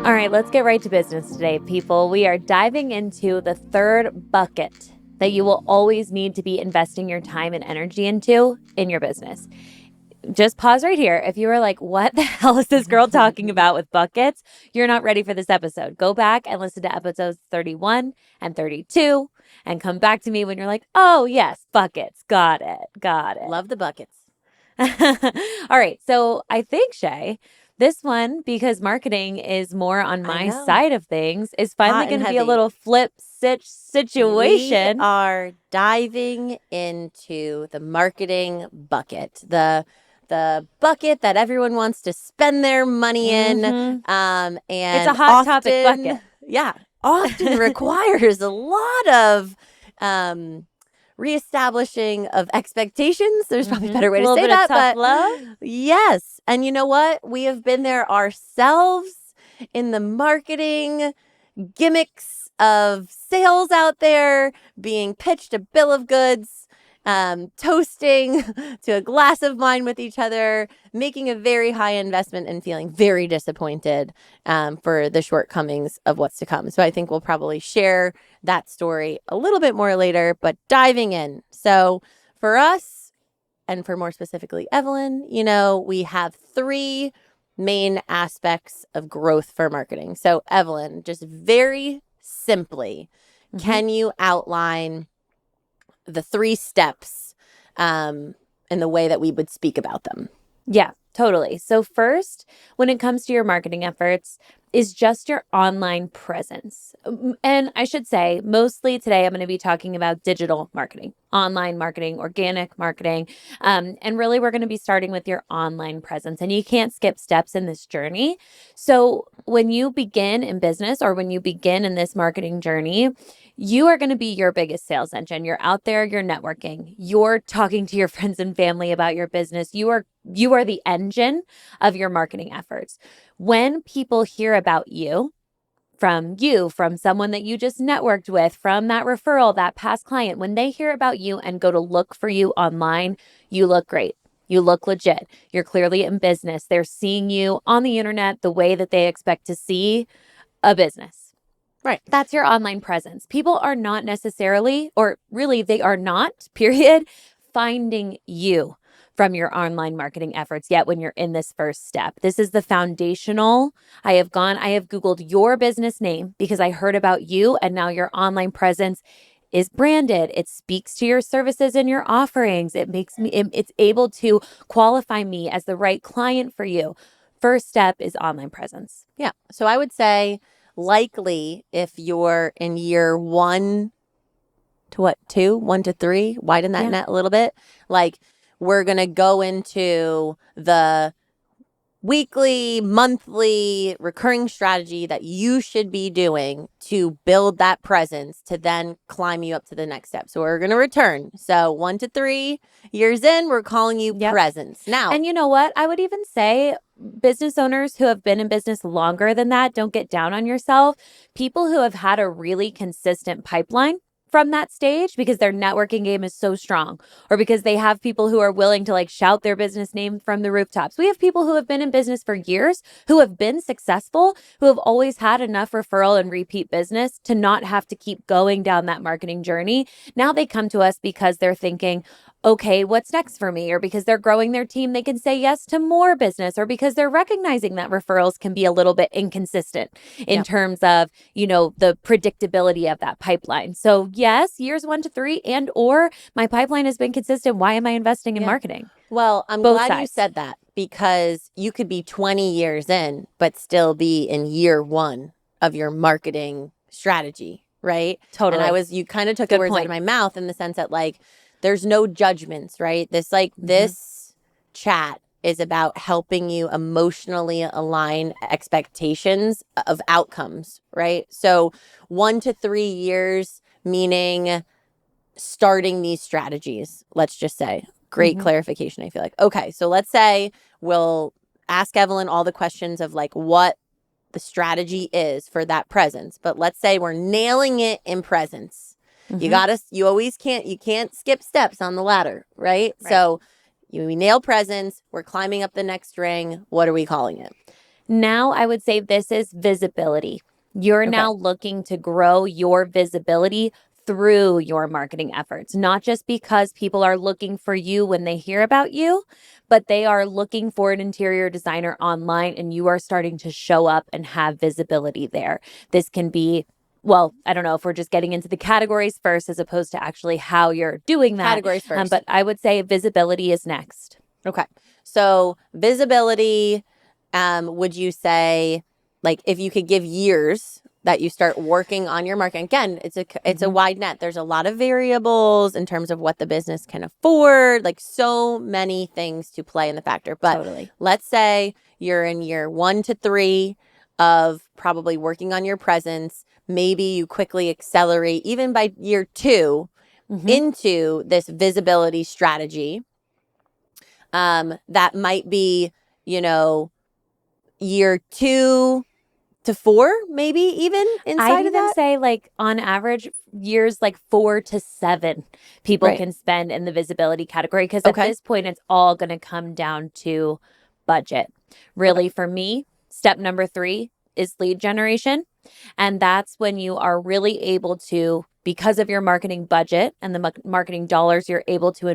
All right, let's get right to business today, people. We are diving into the third bucket that you will always need to be investing your time and energy into in your business. Just pause right here. If you are like, what the hell is this girl talking about with buckets? You're not ready for this episode. Go back and listen to episodes 31 and 32 and come back to me when you're like, oh, yes, buckets. Got it. Love the buckets. All right. So I think, Shay, this one, because marketing is more on my side of things, is finally going to be a little flip situation. We are diving into the marketing bucket, the bucket that everyone wants to spend their money in. And it's a hot topic bucket. Yeah, often requires a lot of reestablishing of expectations. There's probably a better way to say that, but love. Yes. And you know what? We have been there ourselves in the marketing gimmicks of sales out there, being pitched a bill of goods, toasting to a glass of wine with each other, making a very high investment and feeling very disappointed for the shortcomings of what's to come. So I think we'll probably share that story a little bit more later, but diving in. So for us, and for more specifically Evelyn, we have three main aspects of growth for marketing. So Evelyn, just very simply, can you outline the three steps in the way that we would speak about them? Yeah, totally. So first, when it comes to your marketing efforts, is just your online presence. And I should say, mostly today, I'm going to be talking about digital marketing, online marketing, organic marketing. And really, we're going to be starting with your online presence. And you can't skip steps in this journey. So when you begin in business or when you begin in this marketing journey, you are going to be your biggest sales engine. You're out there, you're networking, you're talking to your friends and family about your business. You are the engine of your marketing efforts. When people hear about you, from someone that you just networked with, from that referral, that past client, when they hear about you and go to look for you online, you look great. You look legit. You're clearly in business. They're seeing you on the internet the way that they expect to see a business. Right. That's your online presence. People are not necessarily, or really they are not, period, finding you from your online marketing efforts yet when you're in this first step. This is the foundational. I have Googled your business name because I heard about you, and now your online presence is branded. It speaks to your services and your offerings. It's able to qualify me as the right client for you. First step is online presence. Yeah. So I would say likely if you're in year 1 to 2, 1 to 3, widen that net a little bit. Like, we're going to go into the weekly, monthly, recurring strategy that you should be doing to build that presence to then climb you up to the next step. So we're going to return. So 1 to 3 years in, we're calling you presence. Now, and you know what? I would even say business owners who have been in business longer than that, don't get down on yourself. People who have had a really consistent pipeline from that stage because their networking game is so strong, or because they have people who are willing to like shout their business name from the rooftops. We have people who have been in business for years, who have been successful, who have always had enough referral and repeat business to not have to keep going down that marketing journey. Now they come to us because they're thinking, okay, what's next for me? Or because they're growing their team, they can say yes to more business, or because they're recognizing that referrals can be a little bit inconsistent in terms of, the predictability of that pipeline. So yes, years 1 to 3, and or my pipeline has been consistent. Why am I investing in marketing? Well, I'm glad you said that, because you could be 20 years in, but still be in year 1 of your marketing strategy, right? Totally. And you kind of took the words out of my mouth in the sense that there's no judgments, right? This chat is about helping you emotionally align expectations of outcomes, right? So 1 to 3 years, meaning starting these strategies, let's just say. Great clarification, I feel like. Okay, so let's say we'll ask Evelyn all the questions of what the strategy is for that presence. But let's say we're nailing it in presence. You can't skip steps on the ladder, right? So we nail presence, we're climbing up the next ring. What are we calling it? Now I would say this is visibility. You're Okay. now looking to grow your visibility through your marketing efforts, not just because people are looking for you when they hear about you, but they are looking for an interior designer online and you are starting to show up and have visibility there. This can be, well, I don't know if we're just getting into the categories first as opposed to actually how you're doing that. Categories first. But I would say visibility is next. Okay. So visibility, would you say, like, if you could give years that you start working on your marketing? Again, it's a wide net. There's a lot of variables in terms of what the business can afford, like so many things to play in the factor. But Totally. let's say you're in year 1 to 3 of probably working on your presence. Maybe you quickly accelerate even by year 2 into this visibility strategy. That might be, year 2 to 4, maybe even inside I'd of even that. say like on average years like 4 to 7 people Right. can spend in the visibility category because at Okay. this point it's all going to come down to budget. Really for me, step number 3 is lead generation. And that's when you are really able to, because of your marketing budget and the marketing dollars you're able to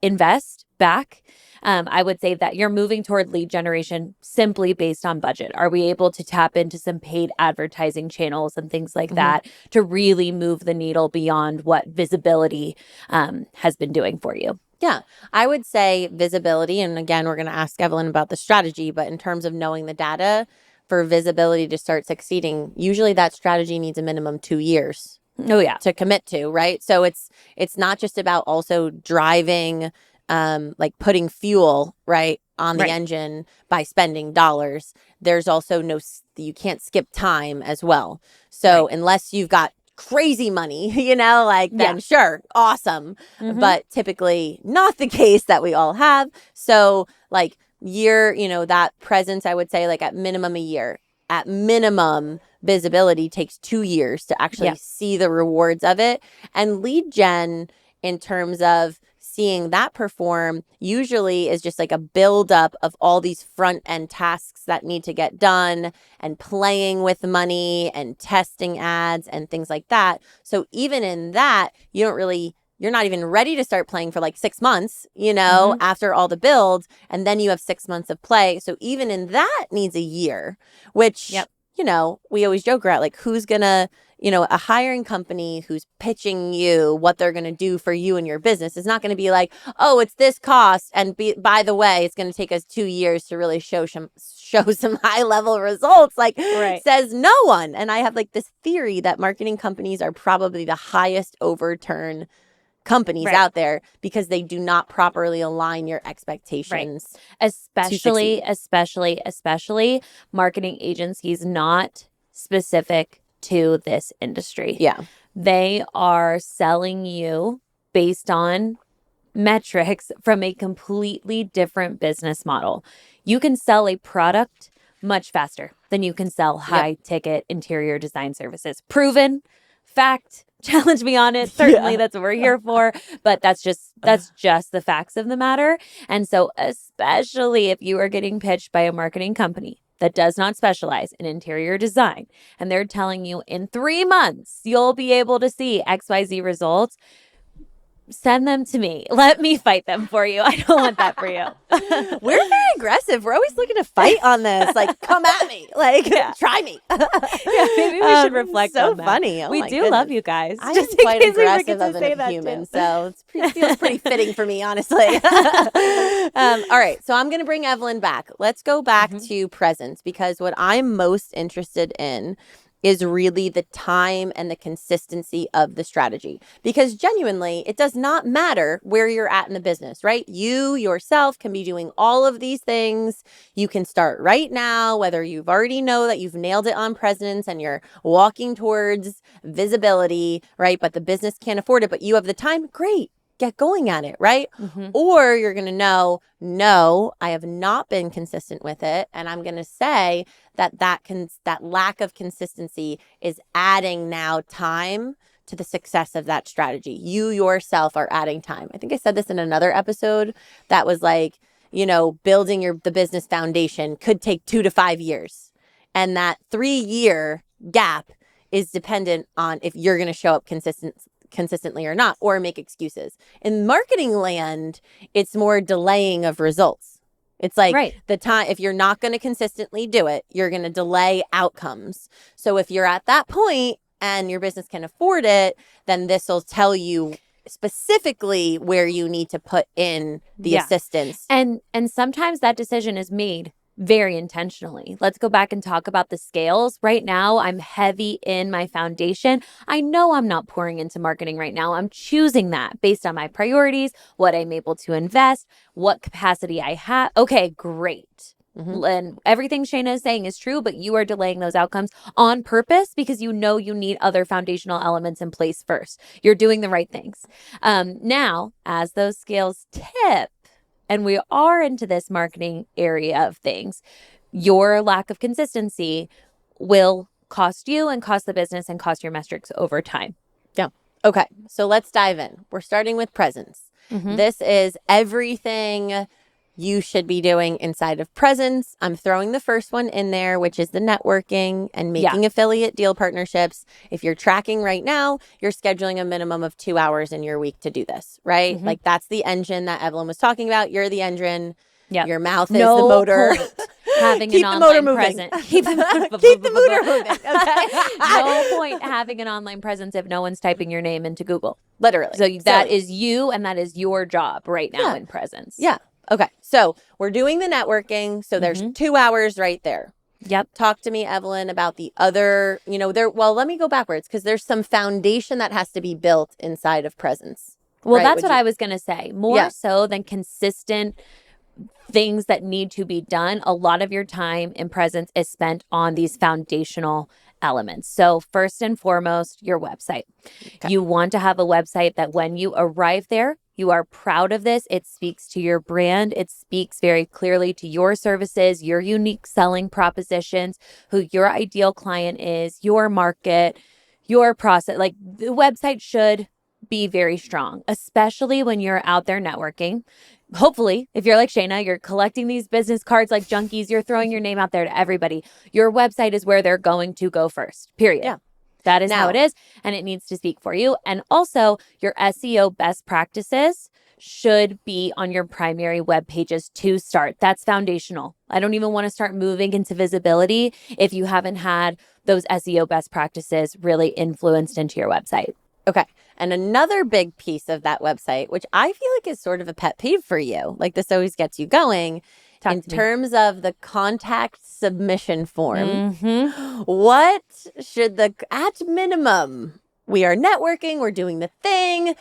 invest back. I would say that you're moving toward lead generation simply based on budget. Are we able to tap into some paid advertising channels and things like that to really move the needle beyond what visibility has been doing for you? Yeah, I would say visibility. And again, we're going to ask Evelyn about the strategy, but in terms of knowing the data for visibility to start succeeding, usually that strategy needs a minimum 2 years Oh, yeah. to commit to, right? So it's not just about also driving, like putting fuel, right, on the engine by spending dollars. There's also you can't skip time as well. So unless you've got crazy money, then sure, awesome. But typically not the case that we all have. So like that presence, I would say like at minimum a year. At minimum, visibility takes 2 years to actually see the rewards of it. And lead gen, in terms of seeing that perform, usually is just like a buildup of all these front end tasks that need to get done and playing with money and testing ads and things like that. So even in that, you're not even ready to start playing for like 6 months, after all the build. And then you have 6 months of play. So even in that needs a year, which, we always joke around, like, who's going to, a hiring company who's pitching you what they're going to do for you and your business is not going to be like, oh, it's this cost. And by the way, it's going to take us 2 years to really show some high level results. Like, says no one. And I have like this theory that marketing companies are probably the highest overturn companies out there because they do not properly align your expectations. Especially marketing agencies not specific to this industry. Yeah. They are selling you based on metrics from a completely different business model. You can sell a product much faster than you can sell high ticket interior design services. Proven fact. Challenge me on it. Certainly that's what we're here for. But that's just the facts of the matter. And so especially if you are getting pitched by a marketing company that does not specialize in interior design and they're telling you in 3 months you'll be able to see XYZ results, send them to me. Let me fight them for you. I don't want that for you. We're very aggressive. We're always looking to fight on this. Like, come at me. Like, try me. Maybe we should reflect on that. So funny. Oh, we do love you guys. I am quite aggressive of a human, so it feels pretty fitting for me, honestly. All right, so I'm going to bring Evelyn back. Let's go back to presence, because what I'm most interested in is really the time and the consistency of the strategy. Because genuinely, it does not matter where you're at in the business, right? You yourself can be doing all of these things. You can start right now, whether you've already know that you've nailed it on presence and you're walking towards visibility, right? But the business can't afford it, but you have the time. Great. Get going at it, right? Or you're going to know, no, I have not been consistent with it. And I'm going to say that lack of consistency is adding now time to the success of that strategy. You yourself are adding time. I think I said this in another episode that was like, building the business foundation could take 2 to 5 years. And that 3-year gap is dependent on if you're going to show up consistently or not, or make excuses. In marketing land, it's more delaying of results. It's like the time, if you're not going to consistently do it, you're going to delay outcomes. So if you're at that point and your business can afford it, then this will tell you specifically where you need to put in the assistance. And sometimes that decision is made very intentionally. Let's go back and talk about the scales. Right now, I'm heavy in my foundation. I know I'm not pouring into marketing right now. I'm choosing that based on my priorities, what I'm able to invest, what capacity I have. Okay, great. And everything Shayna is saying is true, but you are delaying those outcomes on purpose because you know you need other foundational elements in place first. You're doing the right things. Now, as those scales tip, and we are into this marketing area of things, your lack of consistency will cost you and cost the business and cost your metrics over time. Yeah. Okay. So let's dive in. We're starting with presence. This is everything you should be doing inside of presence. I'm throwing the first one in there, which is the networking and making affiliate deal partnerships. If you're tracking right now, you're scheduling a minimum of 2 hours in your week to do this, right? Like that's the engine that Evelyn was talking about. You're the engine. Your mouth is the motor. Having Keep an the motor online moving. presence. Keep the motor moving. Okay. No point having an online presence if no one's typing your name into Google. Literally. So that is you, and that is your job right now in presence. Yeah. Okay. So we're doing the networking. So there's 2 hours right there. Yep. Talk to me, Evelyn, about the other, let me go backwards because there's some foundation that has to be built inside of presence. Well, that's what I was going to say. More so than consistent things that need to be done, a lot of your time in presence is spent on these foundational elements. So first and foremost, your website. Okay. You want to have a website that when you arrive there, you are proud of this. It speaks to your brand. It speaks very clearly to your services, your unique selling propositions, who your ideal client is, your market, your process. Like the website should be very strong, especially when you're out there networking. Hopefully, if you're like Shayna, you're collecting these business cards like junkies, you're throwing your name out there to everybody. Your website is where they're going to go first, period. Yeah. That is how it is, and it needs to speak for you. And also, your SEO best practices should be on your primary web pages to start. That's foundational. I don't even want to start moving into visibility if you haven't had those SEO best practices really influenced into your website. Okay. And another big piece of that website, which I feel like is sort of a pet peeve for you, like this always gets you going, in terms of the contact submission form, what should at minimum, we are networking, we're doing the thing,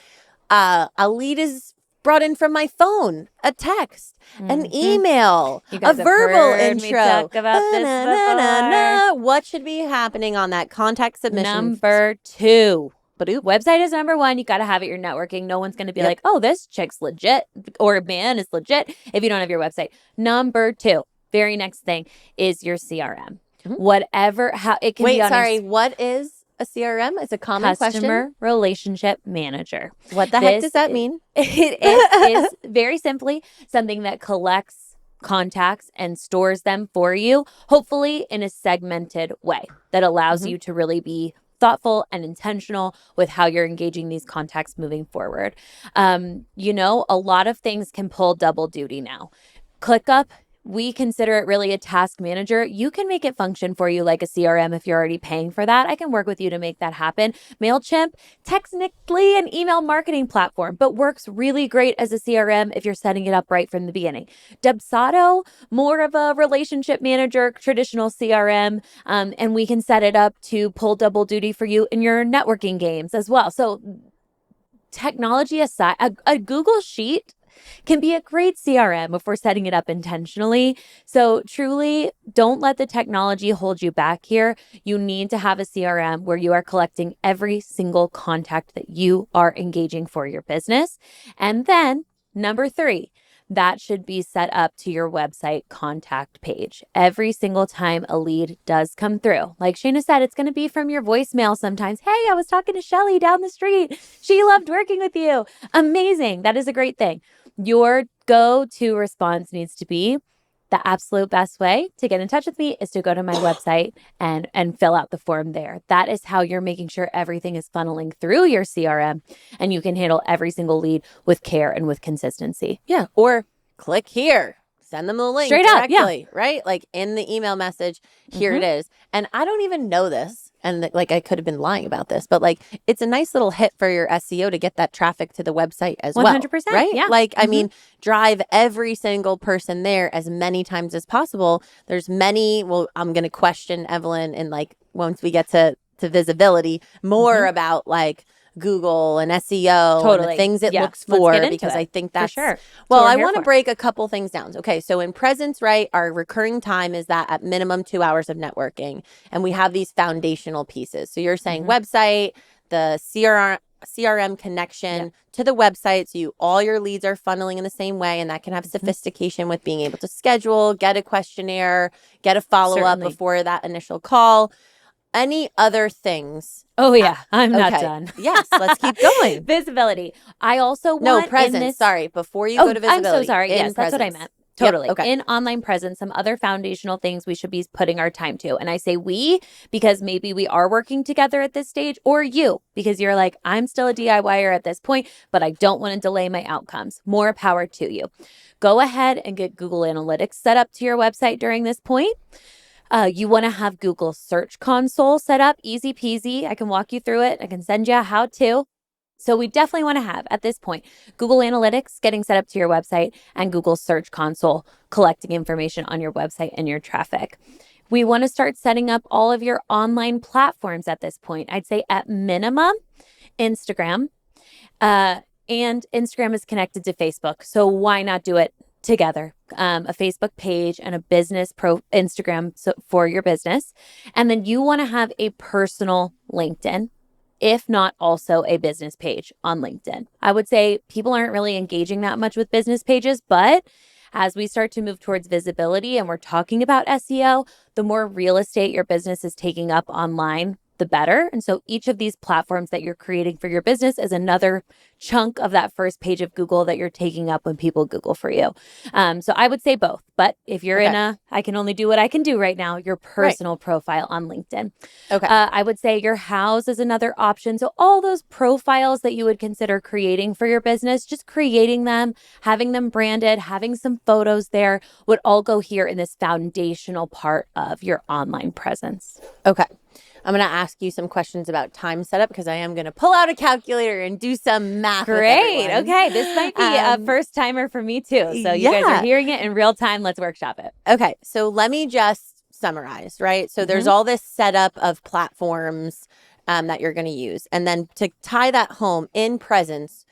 a lead is brought in from my phone, a text, an email, a verbal intro. Me talk about this What should be happening on that contact submission? Number 2. Website is number 1. You got to have it. You're networking. No one's going to be like, oh, this chick's legit or man is legit if you don't have your website. Number 2, very next thing is your CRM. Whatever, how it can be on. Wait, sorry. What is a CRM? It's a common question. Customer Relationship Manager. What the heck does that mean? It is very simply something that collects contacts and stores them for you, hopefully in a segmented way that allows you to really be thoughtful and intentional with how you're engaging these contacts moving forward. A lot of things can pull double duty now. ClickUp, we consider it really a task manager. You can make it function for you like a CRM if you're already paying for that. I can work with you to make that happen. MailChimp, technically an email marketing platform, but works really great as a CRM if you're setting it up right from the beginning. Dubsado, more of a relationship manager, traditional CRM, and we can set it up to pull double duty for you in your networking games as well. So technology aside, a Google Sheet can be a great CRM if we're setting it up intentionally. So truly, don't let the technology hold you back here. You need to have a CRM where you are collecting every single contact that you are engaging for your business. And then number 3, that should be set up to your website contact page. Every single time a lead does come through, like Shayna said, it's going to be from your voicemail sometimes. Hey, I was talking to Shelly down the street. She loved working with you. Amazing. That is a great thing. Your go-to response needs to be, the absolute best way to get in touch with me is to go to my website and fill out the form there. That is how you're making sure everything is funneling through your CRM and you can handle every single lead with care and with consistency. Yeah. Or click here. Send them the link Straight up, directly, right? Like in the email message, here it is. And I don't even know this. And like I could have been lying about this, but like it's a nice little hit for your SEO to get that traffic to the website as 100%, well. Right? yeah. Like, I mean, drive every single person there as many times as possible. There's many, well, I'm going to question Evelyn and like once we get to visibility, more about like Google and SEO and the things it looks for, because I think that's sure. Well, I want to break a couple things down. Okay, so in presence, right, our recurring time is that at minimum 2 hours of networking, and we have these foundational pieces. So you're saying website, the CRM connection to the website, so all your leads are funneling in the same way, and that can have sophistication with being able to schedule, get a questionnaire, get a follow-up before that initial call. Any other things? Oh, yeah. I'm not done. Yes, let's keep going. Visibility. I also want No, presence. Sorry, before you go to visibility. I'm so sorry. Yes, that's what I meant. Totally. Yep, okay. In online presence, some other foundational things we should be putting our time to. And I say we because maybe we are working together at this stage, or you because you're like, I'm still a DIYer at this point, but I don't want to delay my outcomes. More power to you. Go ahead and get Google Analytics set up to your website during this point. You want to have Google Search Console set up, easy peasy. I can walk you through it. I can send you a how-to. So we definitely want to have, at this point, Google Analytics getting set up to your website and Google Search Console collecting information on your website and your traffic. We want to start setting up all of your online platforms at this point. I'd say at minimum, Instagram. And Instagram is connected to Facebook. So why not do it together? A Facebook page and a business Instagram for your business. And then you want to have a personal LinkedIn, if not also a business page on LinkedIn. I would say people aren't really engaging that much with business pages, but as we start to move towards visibility and we're talking about SEO, the more real estate your business is taking up online, the better. And so each of these platforms that you're creating for your business is another chunk of that first page of Google that you're taking up when people Google for you. So I would say both. But if you're in I can only do what I can do right now, your personal profile on LinkedIn. Okay. I would say your house is another option. So all those profiles that you would consider creating for your business, just creating them, having them branded, having some photos there would all go here in this foundational part of your online presence. Okay. I'm going to ask you some questions about time setup because I am going to pull out a calculator and do some math. Great. Okay. This might be a first timer for me too. So you guys are hearing it in real time. Let's workshop it. Okay. So let me just summarize, right? So there's all this setup of platforms that you're going to use. And then to tie that home in presence,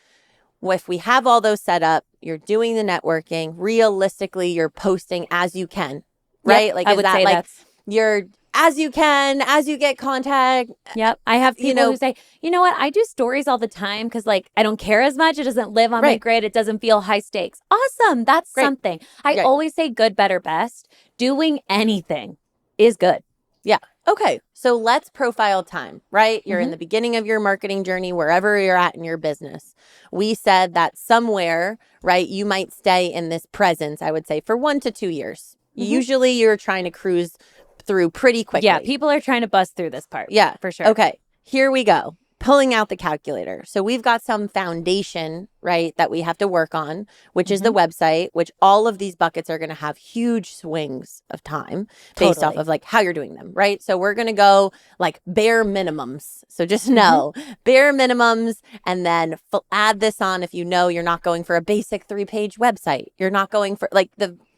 if we have all those set up, you're doing the networking, realistically, you're posting as you can, right? Yep, like, I is would that say like that's... you're as you can, as you get contact. Yep. I have people who say, you know what? I do stories all the time because like I don't care as much. It doesn't live on my grid. It doesn't feel high stakes. Awesome. That's something. I always say good, better, best. Doing anything is good. Yeah. Okay. So let's profile time, right? You're in the beginning of your marketing journey, wherever you're at in your business. We said that somewhere, right, you might stay in this presence, I would say, for 1 to 2 years. Usually you're trying to cruise through pretty quickly. Yeah, people are trying to bust through this part. Yeah, for sure. Okay, here we go. Pulling out the calculator. So we've got some foundation, right, that we have to work on, which is the website, which all of these buckets are going to have huge swings of time based off of like how you're doing them, right? So we're going to go like bare minimums. So just know bare minimums, and then add this on if you know you're not going for a basic 3-page website. You're not going for like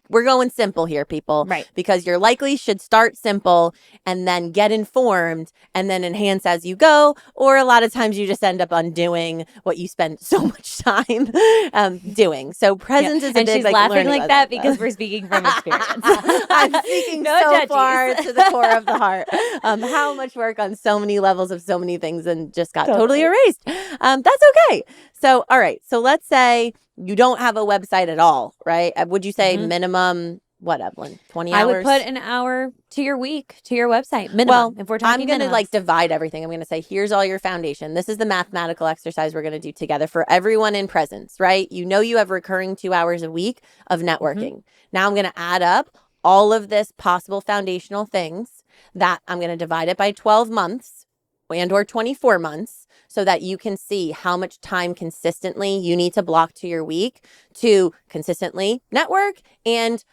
we're going simple here, people. Right. Because you're likely should start simple and then get informed and then enhance as you go. Or a lot of times you just end up undoing what you spend so much time doing. So presence is a big, she's like, laughing like that because we're speaking from experience. I'm speaking so far to the core of the heart. How much work on so many levels of so many things and just got totally erased. That's okay. So, all right. So let's say you don't have a website at all, right? Would you say minimum what, Evelyn? 20 I hours? would put an hour to your week, to your website, minimum, Well, if we're talking I'm going to minimums. like divide everything. I'm going to say, here's all your foundation. This is the mathematical exercise we're going to do together for everyone in presence, right? You know, you have recurring 2 hours a week of networking. Now I'm going to add up all of this possible foundational things that I'm going to divide it by 12 months and or 24 months so that you can see how much time consistently you need to block to your week to consistently network and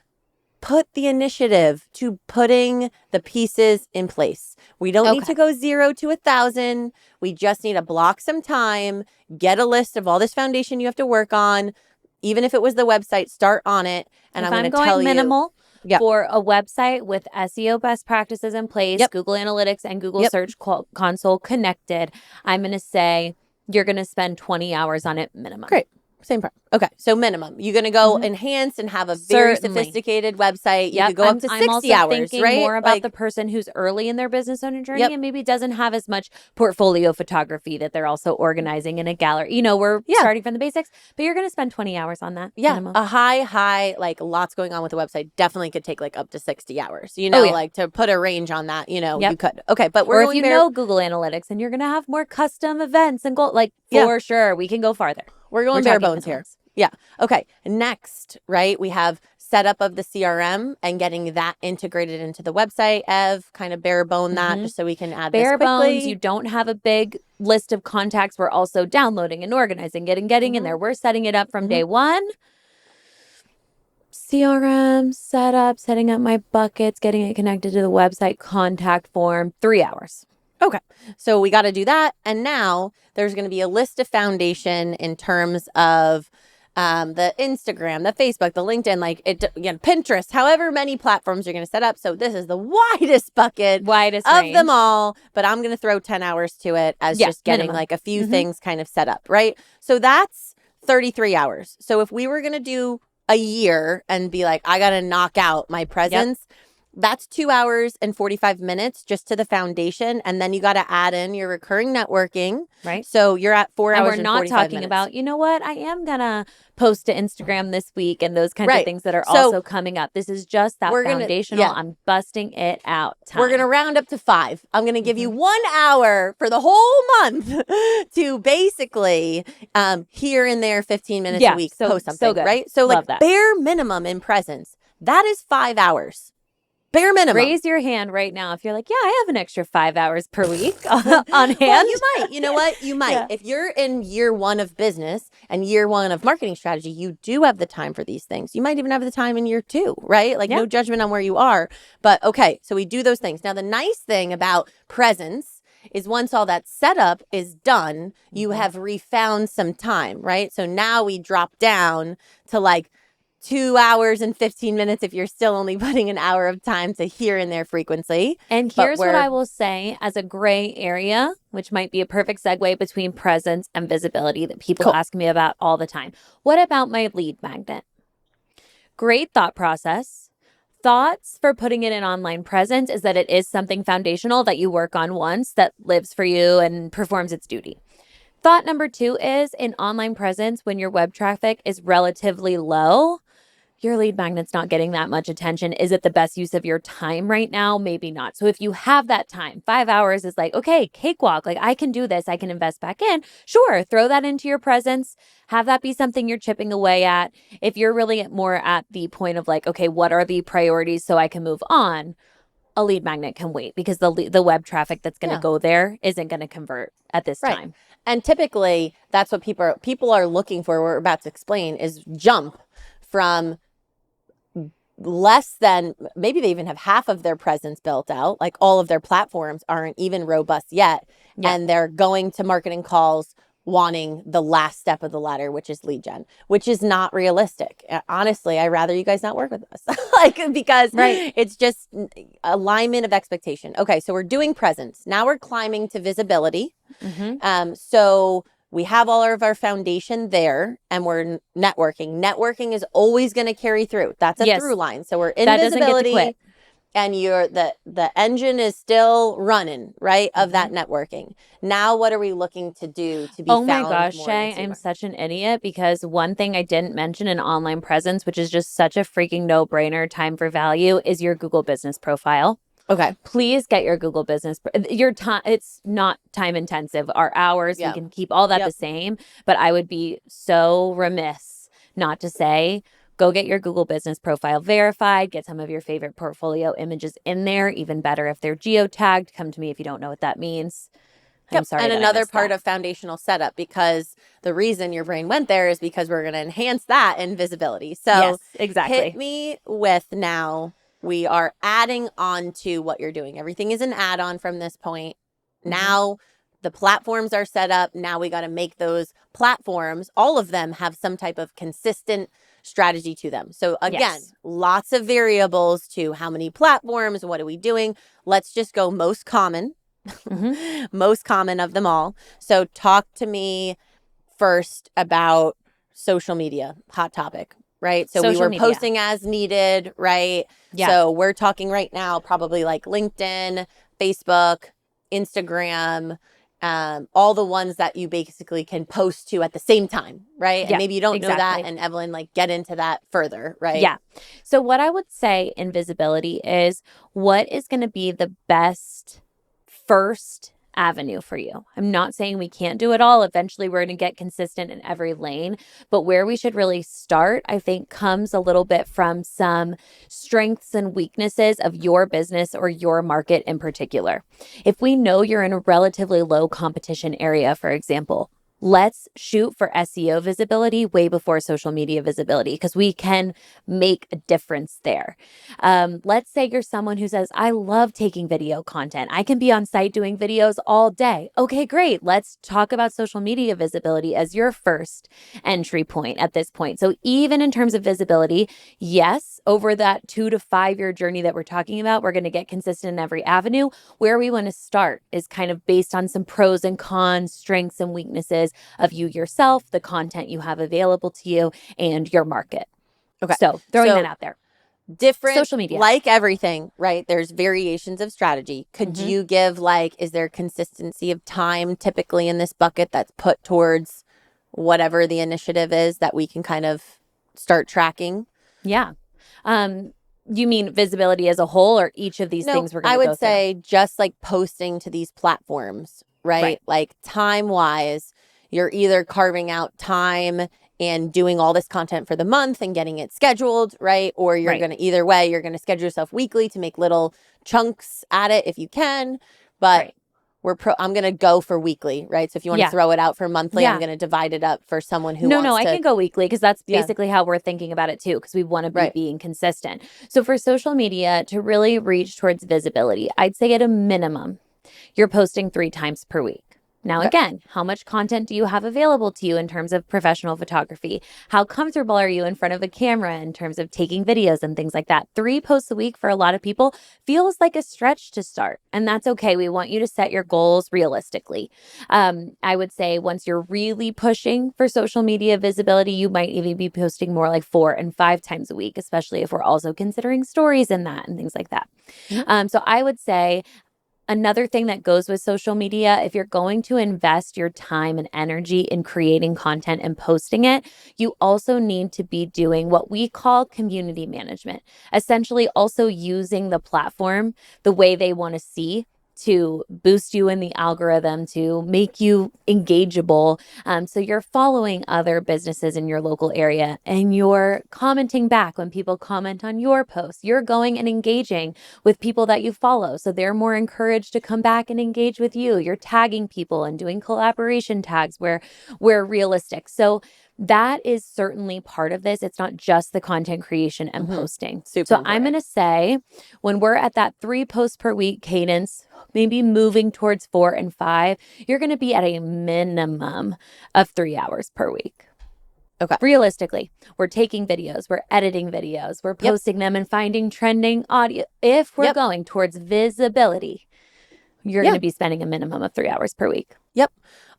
put the initiative to putting the pieces in place. We don't need to go 0 to 1,000. We just need to block some time, get a list of all this foundation you have to work on. Even if it was the website, start on it. And if I'm going to going tell minimal you for a website with SEO best practices in place, Google Analytics and Google Search Console connected, I'm going to say you're going to spend 20 hours on it minimum. Great. Same problem. Okay. So minimum. You're going to go enhance and have a very sophisticated website. You could go up to 60 I'm also hours, thinking right? more about the person who's early in their business owner journey and maybe doesn't have as much portfolio photography that they're also organizing in a gallery. You know, we're starting from the basics, but you're going to spend 20 hours on that. Yeah. Minimum. A high, like lots going on with the website definitely could take like up to 60 hours, you know, like to put a range on that, you know, you could. Okay. But we're or if you know Google Analytics and you're going to have more custom events and goal, like for sure, we can go farther. We're going bare bones here. Yeah. Okay. Next, right, we have setup of the CRM and getting that integrated into the website. Ev, kind of bare bone that just so we can add bare this quickly. bones. You don't have a big list of contacts. We're also downloading and organizing it and getting in there. We're setting it up from day one. CRM setup, setting up my buckets, getting it connected to the website, contact form, 3 hours. Okay. So we got to do that. And now there's going to be a list of foundation in terms of the Instagram, the Facebook, the LinkedIn, like it, again, Pinterest, however many platforms you're going to set up. So this is the widest bucket of range. them all, but I'm going to throw 10 hours to it as just getting minimum. like a few things kind of set up, right? So that's 33 hours. So if we were going to do a year and be like, I got to knock out my presence, that's 2 hours and 45 minutes just to the foundation. And then you got to add in your recurring networking. Right. So you're at 4 hours and 45 minutes. We're not talking about, you know what, I am going to post to Instagram this week and those kinds of things that are also coming up. This is just that foundational. I'm busting it out time. We're going to round up to 5. I'm going to give you 1 hour for the whole month to basically here and there 15 minutes a week post something. So good. Right. So like bare minimum in presence, that is 5 hours. Bare minimum. Raise your hand right now if you're like, yeah, I have an extra 5 hours per week on hand. Well, you might. You know what? You might. If you're in year 1 of business and year 1 of marketing strategy, you do have the time for these things. You might even have the time in year 2, right? Like no judgment on where you are. But okay, so we do those things. Now, the nice thing about presence is once all that setup is done, you have refound some time, right? So now we drop down to like 2 hours and 15 minutes if you're still only putting an hour of time to here and there frequency. And here's what I will say as a gray area, which might be a perfect segue between presence and visibility that people ask me about all the time. What about my lead magnet? Great thought process. Thoughts for putting it in online presence is that it is something foundational that you work on once that lives for you and performs its duty. Thought number 2 is in online presence, when your web traffic is relatively low, your lead magnet's not getting that much attention. Is it the best use of your time right now? Maybe not. So if you have that time, 5 hours is like, okay, cakewalk. Like I can do this. I can invest back in. Sure. Throw that into your presence. Have that be something you're chipping away at. If you're really more at the point of like, okay, what are the priorities so I can move on? A lead magnet can wait because the web traffic that's going to go there isn't going to convert at this time. And typically that's what people are looking for. We're about to explain is jump from less than, maybe they even have half of their presence built out. Like all of their platforms aren't even robust yet. And they're going to marketing calls wanting the last step of the ladder, which is lead gen, which is not realistic. Honestly, I'd rather you guys not work with us because it's just alignment of expectation. Okay. So we're doing presence. Now we're climbing to visibility. So we have all of our foundation there and we're networking. Networking is always going to carry through. That's a through line. So we're in visibility. and the engine is still running, right, of that networking. Now what are we looking to do to be Oh my found gosh, more and Shay, see I'm more? such an idiot because one thing I didn't mention in online presence, which is just such a freaking no-brainer, time for value, is your Google business profile. Okay. Please get your Google business. Your time, it's not time intensive. Our hours, we Yeah. can keep all that the Yep. same, but I would be so remiss not to say, go get your Google business profile verified, get some of your favorite portfolio images in there, even better if they're geotagged. Come to me if you don't know what that means. I'm Yep. sorry And that I another missed part that. of foundational setup, because the reason your brain went there is because we're going to enhance that in visibility. So Yes, hit exactly. me with now. We are adding on to what you're doing. Everything is an add-on from this point. Hmm. Now the platforms are set up. Now we got to make those platforms, all of them have some type of consistent strategy to them. So again, Yes. lots of variables to how many platforms, what are we doing? Let's just go most common. Hmm. Most common of them all. So talk to me first about social media, hot topic, right? So we Social were media. posting as needed, right? Yeah. So we're talking right now probably like LinkedIn, Facebook, Instagram, all the ones that you basically can post to at the same time, right? And Yeah, maybe you don't know that. exactly. And Evelyn, like get into that further, right? Yeah. So, what I would say in visibility is what is going to be the best first avenue for you? I'm not saying we can't do it all. Eventually, we're going to get consistent in every lane. But where we should really start, I think, comes a little bit from some strengths and weaknesses of your business or your market in particular. If we know you're in a relatively low competition area, for example, let's shoot for SEO visibility way before social media visibility because we can make a difference there. Let's say you're someone who says, I love taking video content. I can be on site doing videos all day. Okay, great. Let's talk about social media visibility as your first entry point at this point. So, even in terms of visibility, yes, over that 2 to 5 year journey that we're talking about, we're going to get consistent in every avenue. Where we want to start is kind of based on some pros and cons, strengths and weaknesses of you yourself, the content you have available to you, and your market. Okay. So, throwing that So out there. different, Social media. like everything, right? There's variations of strategy. Could Hmm. you give, like, is there consistency of time typically in this bucket that's put towards whatever the initiative is that we can kind of start tracking? Yeah. Um, you mean visibility as a whole or each of these No, things we're going I to would go through? say just like posting to these platforms, right? Right. Like time wise, you're either carving out time and doing all this content for the month and getting it scheduled, right? Or you're Right. going to, either way, you're going to schedule yourself weekly to make little chunks at it if you can. But Right. I'm going to go for weekly, right? So if you want to Yeah. throw it out for monthly, I'm Yeah. going to divide it up for someone who No, wants I to, can go weekly because that's yeah, basically how we're thinking about it too, because we want to be right. being consistent. So for social media to really reach towards visibility, I'd say at a minimum, you're posting 3 times per week. Now, Okay. again, how much content do you have available to you in terms of professional photography? How comfortable are you in front of a camera in terms of taking videos and things like that? 3 posts a week for a lot of people feels like a stretch to start, and that's okay. We want you to set your goals realistically. I would say once you're really pushing for social media visibility, you might even be posting more like 4 and 5 times a week, especially if we're also considering stories in that and things like that. Mhm. So I would say another thing that goes with social media, if you're going to invest your time and energy in creating content and posting it, you also need to be doing what we call community management, essentially, also using the platform the way they want to see to boost you in the algorithm, to make you engageable. So you're following other businesses in your local area and you're commenting back when people comment on your posts. You're going and engaging with people that you follow. So they're more encouraged to come back and engage with you. You're tagging people and doing collaboration tags where realistic. So that is certainly part of this. It's not just the content creation and Mm-hmm. posting. Super So I'm going important. to say when we're at that 3 posts per week cadence, maybe moving towards 4 and 5, you're going to be at a minimum of 3 hours per week. Okay. Realistically, we're taking videos, we're editing videos, we're Yep. posting them and finding trending audio. If we're Yep. going towards visibility, you're going Yeah. to be spending a minimum of 3 hours per week. Yep.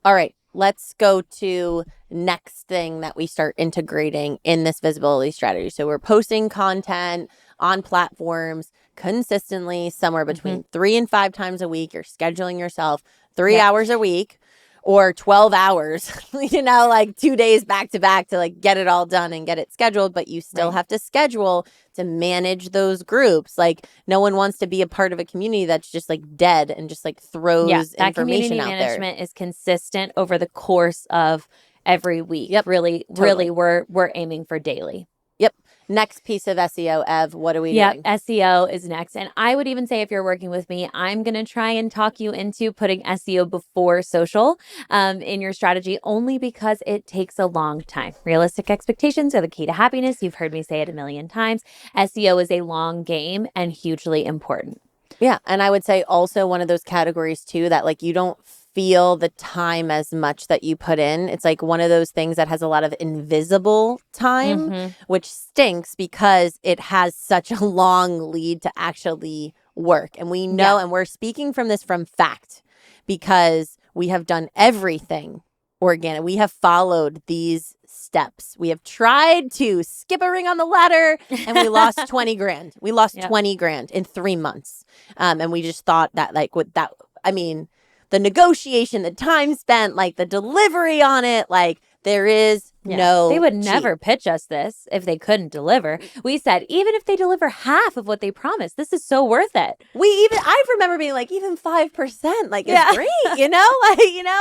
All right. Let's go to next thing that we start integrating in this visibility strategy. So we're posting content on platforms. consistently somewhere between 3 and 5 times a week. You're scheduling yourself 3 hours a week or 12 hours, like 2 days back to back to like get it all done and get it scheduled. But you still have to schedule to manage those groups. Like no one wants to be a part of a community that's just like dead and just like throws that information community out there. management is consistent over the course of every week. Really, we're aiming for daily. Yep. Next piece of SEO, Ev, what are we doing? SEO is next. And I would even say if you're working with me, I'm going to try and talk you into putting SEO before social in your strategy only because it takes a long time. Realistic expectations are the key to happiness. You've heard me say it a million times. SEO is a long game and hugely important. Yeah. And I would say also one of those categories too that like you don't feel the time as much that you put in. It's like one of those things that has a lot of invisible time, which stinks because it has such a long lead to actually work. And we know, and we're speaking from fact because we have done everything organic. We have followed these steps. We have tried to skip a ring on the ladder and we lost 20 grand. We lost 20 grand in 3 months. And we just thought that like with that, I mean, the negotiation, the time spent, like the delivery on it, like there is no They would cheat. never pitch us this if they couldn't deliver. We said, even if they deliver half of what they promised, this is so worth it. I remember being like, even 5%, like it's great,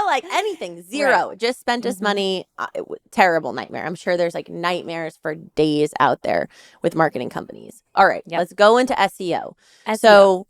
like anything, zero. Just spent us money. Terrible nightmare. I'm sure there's like nightmares for days out there with marketing companies. All right, let's go into SEO. So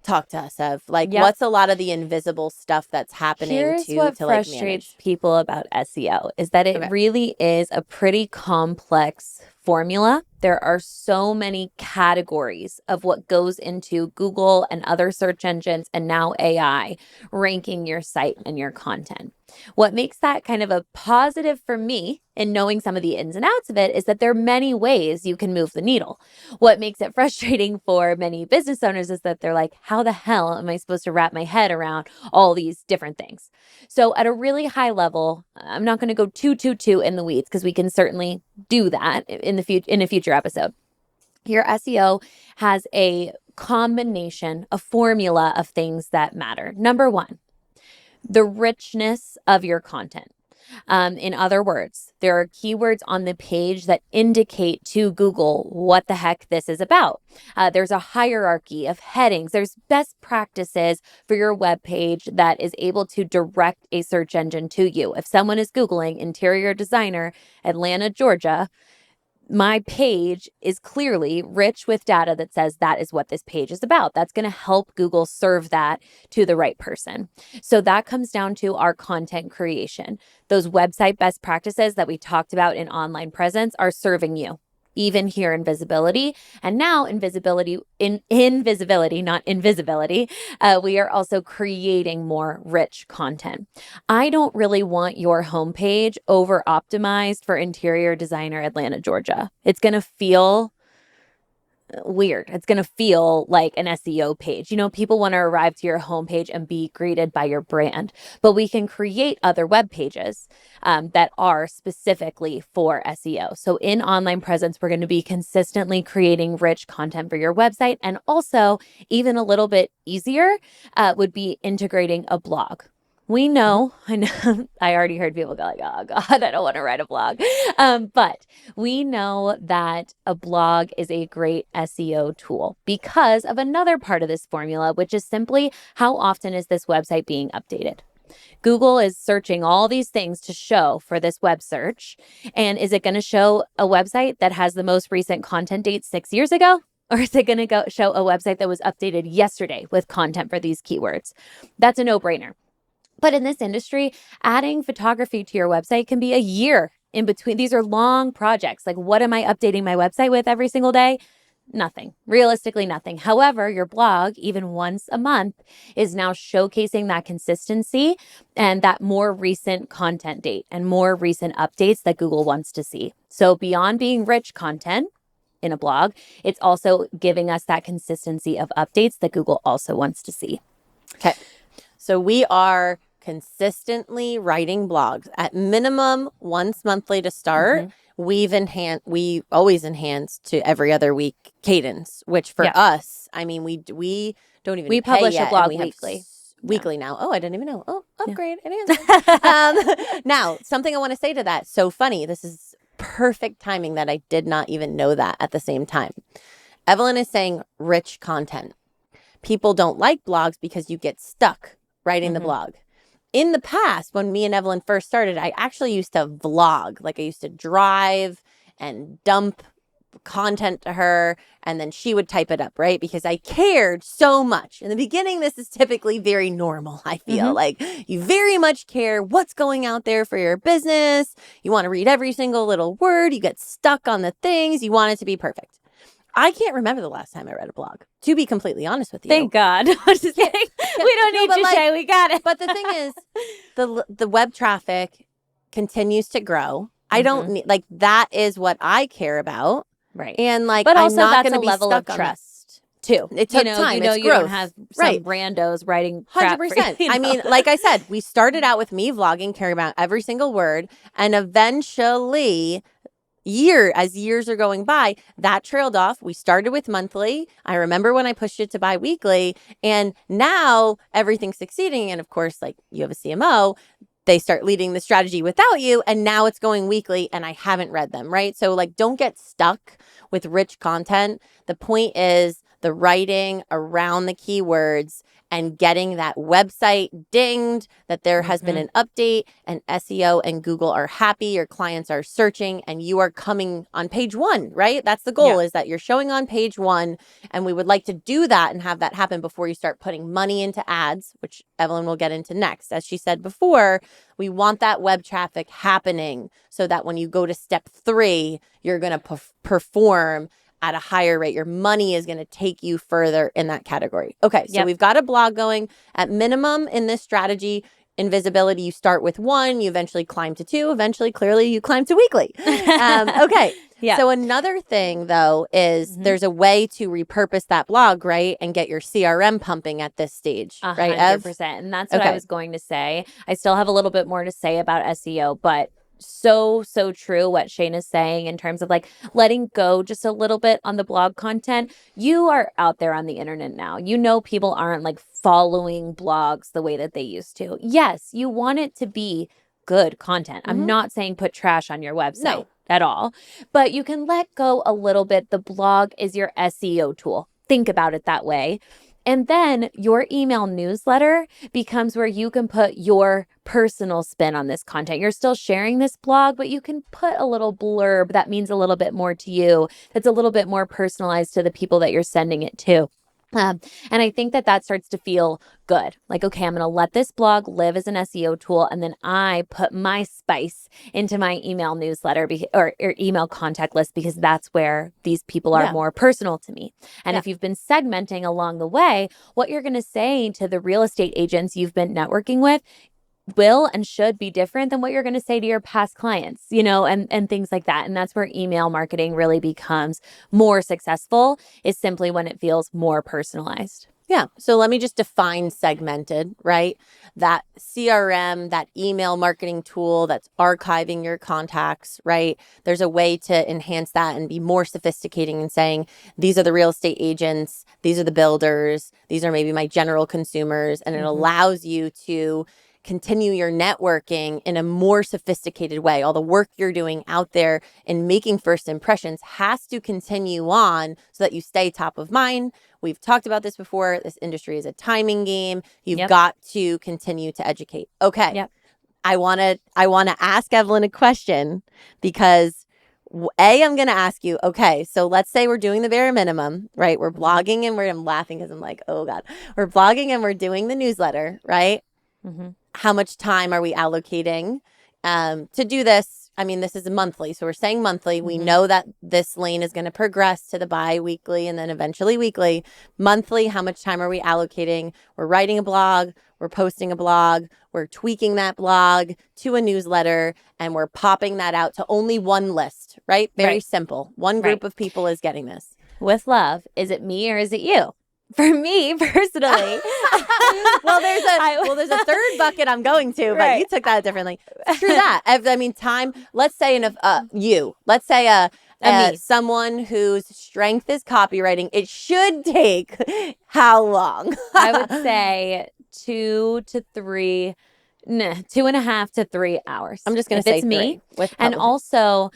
talk to us, Ev. Like, what's a lot of the invisible stuff that's happening Here's to what like frustrates manage people about SEO is that it really is a pretty complex formula. There are so many categories of what goes into Google and other search engines and now AI ranking your site and your content. What makes that kind of a positive for me in knowing some of the ins and outs of it is that there are many ways you can move the needle. What makes it frustrating for many business owners is that they're like, how the hell am I supposed to wrap my head around all these different things? So at a really high level, I'm not going to go too in the weeds because we can certainly do that in a future episode. Your SEO has a combination, a formula of things that matter. Number one, the richness of your content. In other words, there are keywords on the page that indicate to Google what the heck this is about. There's a hierarchy of headings. There's best practices for your web page that is able to direct a search engine to you. If someone is Googling interior designer, Atlanta, Georgia, my page is clearly rich with data that says that is what this page is about. That's going to help Google serve that to the right person. So that comes down to our content creation. Those website best practices that we talked about in online presence are serving you, even here in visibility. And now in visibility, not invisibility, we are also creating more rich content. I don't really want your homepage over optimized for interior designer Atlanta, Georgia. It's going to feel weird. It's going to feel like an SEO page. People want to arrive to your homepage and be greeted by your brand, but we can create other web pages that are specifically for SEO. So in online presence, we're going to be consistently creating rich content for your website. And also, even a little bit easier would be integrating a blog. I know, I already heard people go like, oh God, I don't want to write a blog. But we know that a blog is a great SEO tool because of another part of this formula, which is simply how often is this website being updated? Google is searching all these things to show for this web search. And is it going to show a website that has the most recent content date 6 years ago? Or is it going to show a website that was updated yesterday with content for these keywords? That's a no-brainer. But in this industry, adding photography to your website can be a year in between. These are long projects. Like, what am I updating my website with every single day? Nothing. Realistically, nothing. However, your blog, even once a month, is now showcasing that consistency and that more recent content date and more recent updates that Google wants to see. So beyond being rich content in a blog, it's also giving us that consistency of updates that Google also wants to see. Okay. So we are consistently writing blogs at minimum once monthly to start. We always enhance to every other week cadence, which for us, I mean, we don't even we pay publish yet, a blog and we weekly. Weekly now. Oh, I didn't even know. Oh, upgrade. It is. Now, something I want to say to that. So funny. This is perfect timing that I did not even know that at the same time. Evelyn is saying rich content. People don't like blogs because you get stuck writing the blog. In the past, when me and Evelyn first started, I actually used to vlog. Like I used to drive and dump content to her, and then she would type it up, right? Because I cared so much. In the beginning, this is typically very normal, I feel. Like you very much care what's going out there for your business. You want to read every single little word. You get stuck on the things. You want it to be perfect. I can't remember the last time I read a blog, to be completely honest with you. Thank God. I'm just kidding. We don't need you, Shay. We got it. But the thing is, the web traffic continues to grow. I don't need, like, that is what I care about. Right. And like, but also I'm not that's going a to be level of stuck trust too. It took time. You know, it's you growth. don't have some randos writing crap 100%. for you, I mean, like I said, we started out with me vlogging, caring about every single word, and eventually, as years are going by, that trailed off. We started with monthly. I remember when I pushed it to bi-weekly, and now everything's succeeding. And of course, like you have a CMO, they start leading the strategy without you, and now it's going weekly, and I haven't read them, right? So like, don't get stuck with rich content. The point is the writing around the keywords and getting that website dinged that there has been an update, and SEO and Google are happy, your clients are searching, and you are coming on page 1, right? That's the goal, is that you're showing on page 1, and we would like to do that and have that happen before you start putting money into ads, which Evelyn will get into next. As she said before, we want that web traffic happening so that when you go to step 3, you're going to perform at a higher rate. Your money is going to take you further in that category. Okay, so we've got a blog going. At minimum in this strategy, in visibility, you start with 1, you eventually climb to 2, eventually, clearly, you climb to weekly. Okay. So another thing, though, is there's a way to repurpose that blog, right, and get your CRM pumping at this stage, right, Ev? 100%. And that's what I was going to say. I still have a little bit more to say about SEO, but so true what Shayna's saying in terms of like letting go just a little bit on the blog content. You are out there on the internet now. You know, people aren't like following blogs the way that they used to. Yes, you want it to be good content. I'm not saying put trash on your website at all, but you can let go a little bit. The blog is your SEO tool. Think about it that way. And then your email newsletter becomes where you can put your personal spin on this content. You're still sharing this blog, but you can put a little blurb that means a little bit more to you, that's a little bit more personalized to the people that you're sending it to. And I think that starts to feel good. Like, okay, I'm going to let this blog live as an SEO tool, and then I put my spice into my email newsletter or email contact list, because that's where these people are more personal to me. And if you've been segmenting along the way, what you're going to say to the real estate agents you've been networking with will and should be different than what you're going to say to your past clients, you know, and things like that. And that's where email marketing really becomes more successful, is simply when it feels more personalized. Yeah. So let me just define segmented, right? That CRM, that email marketing tool that's archiving your contacts, right? There's a way to enhance that and be more sophisticating in saying, these are the real estate agents, these are the builders, these are maybe my general consumers. And it allows you to continue your networking in a more sophisticated way. All the work you're doing out there in making first impressions has to continue on so that you stay top of mind. We've talked about this before. This industry is a timing game. You've got to continue to educate. Okay. I want to ask Evelyn a question, because I'm going to ask you, okay, so let's say we're doing the bare minimum, right? We're blogging, and I'm laughing because I'm like, oh God, we're blogging and we're doing the newsletter, right? How much time are we allocating to do this? I mean, this is a monthly, so we're saying monthly. We know that this lane is going to progress to the bi-weekly and then eventually weekly. Monthly, how much time are we allocating? We're writing a blog, we're posting a blog, we're tweaking that blog to a newsletter, and we're popping that out to only one list, right? Very simple. One group of people is getting this. With love, is it me or is it you? For me personally, there's a third bucket I'm going to, but you took that differently. True that. I mean, time. Let's say let's say someone whose strength is copywriting. It should take how long? I would say 2.5 to 3 hours. I'm just going to say it's me. With and also,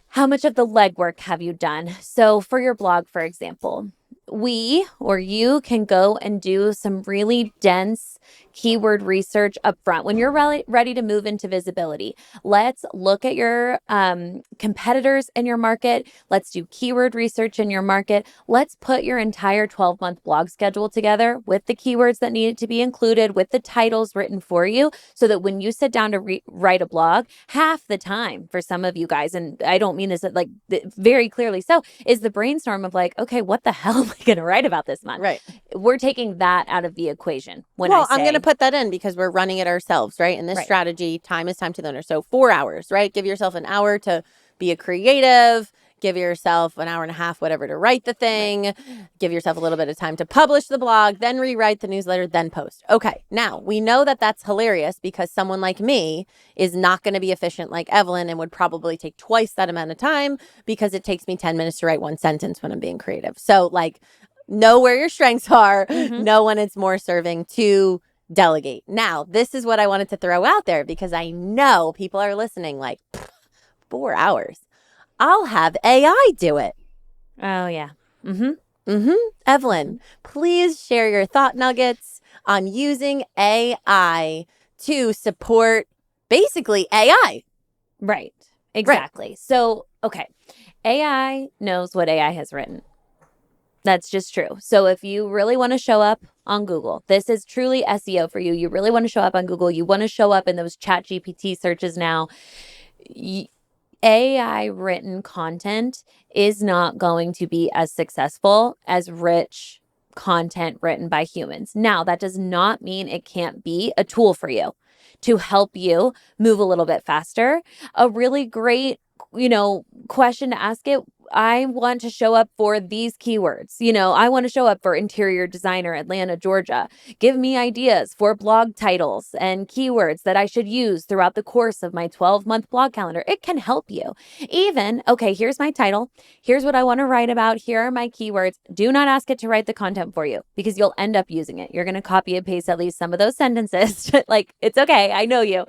how much of the legwork have you done? So for your blog, for example, you can go and do some really dense keyword research up front when you're ready to move into visibility. Let's look at your competitors in your market. Let's do keyword research in your market. Let's put your entire 12-month blog schedule together with the keywords that need to be included, with the titles written for you, so that when you sit down to write a blog, half the time for some of you guys, and I don't mean this like very clearly so, is the brainstorm of like, okay, what the hell am I going to write about this month? Right. We're taking that out of the equation. I'm going to put that in because we're running it ourselves, right? In this strategy, time is time to the owner. So 4 hours, right? Give yourself an hour to be a creative. Give yourself an hour and a half, whatever, to write the thing. Right. Give yourself a little bit of time to publish the blog, then rewrite the newsletter, then post. Okay, now we know that that's hilarious because someone like me is not going to be efficient like Evelyn and would probably take twice that amount of time because it takes me 10 minutes to write one sentence when I'm being creative. So like, know where your strengths are, know when it's more serving to delegate. Now, this is what I wanted to throw out there because I know people are listening like 4 hours. I'll have AI do it. Oh, yeah. Evelyn, please share your thought nuggets on using AI to support basically AI. Right. Exactly. Right. So, okay. AI knows what AI has written. That's just true. So if you really want to show up on Google, this is truly SEO for you. You really want to show up on Google. You want to show up in those ChatGPT searches now. AI written content is not going to be as successful as rich content written by humans. Now, that does not mean it can't be a tool for you to help you move a little bit faster. A really great, question to ask it. I want to show up for these keywords. I want to show up for interior designer, Atlanta, Georgia. Give me ideas for blog titles and keywords that I should use throughout the course of my 12-month blog calendar. It can help you. Even, okay, here's my title. Here's what I want to write about. Here are my keywords. Do not ask it to write the content for you because you'll end up using it. You're going to copy and paste at least some of those sentences. Like, it's okay. I know you.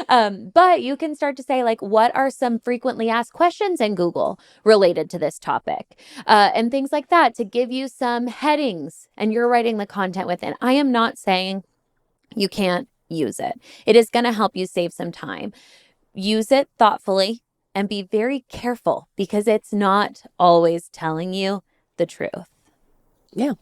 But you can start to say, like, what are some frequently asked questions in Google related to this topic, and things like that, to give you some headings, and you're writing the content within. I am not saying you can't use it. It is going to help you save some time. Use it thoughtfully and be very careful because it's not always telling you the truth. Yeah.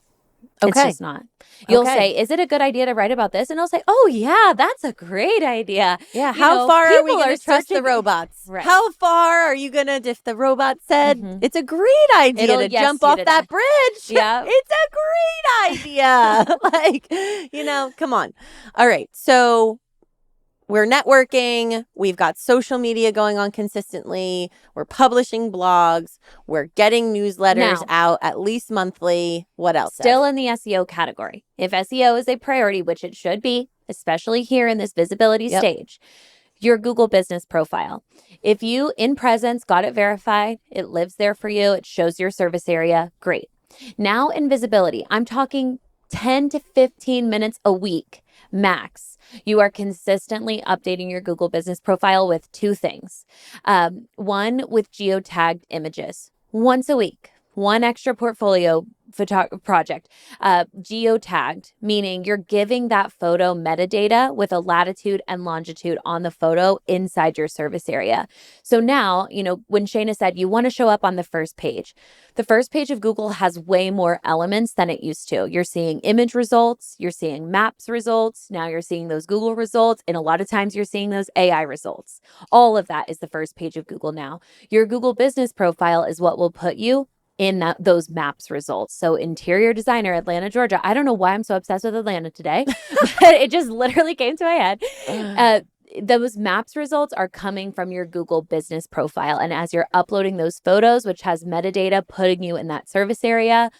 Okay. It's just not. You'll say, is it a good idea to write about this? And I'll say, oh, yeah, that's a great idea. Yeah. How far are we going to trust the robots? Right. How far are you going to, if the robot said, it's a great idea to jump off that bridge. Yeah. It's a great idea. Come on. All right. So we're networking. We've got social media going on consistently. We're publishing blogs. We're getting newsletters out at least monthly. What else? Still in the SEO category. If SEO is a priority, which it should be, especially here in this visibility stage, your Google business profile. If you in presence got it verified, it lives there for you, it shows your service area, great. Now in visibility, I'm talking 10 to 15 minutes a week max. You are consistently updating your Google business profile with two things. One, with geotagged images once a week, one extra portfolio project, geotagged, meaning you're giving that photo metadata with a latitude and longitude on the photo inside your service area. So now, when Shayna said you want to show up on the first page of Google has way more elements than it used to. You're seeing image results, you're seeing maps results, now you're seeing those Google results, and a lot of times you're seeing those AI results. All of that is the first page of Google now. Your Google business profile is what will put you in those maps results. So interior designer, Atlanta, Georgia. I don't know why I'm so obsessed with Atlanta today, but it just literally came to my head. Those maps results are coming from your Google business profile. And as you're uploading those photos, which has metadata, putting you in that service area,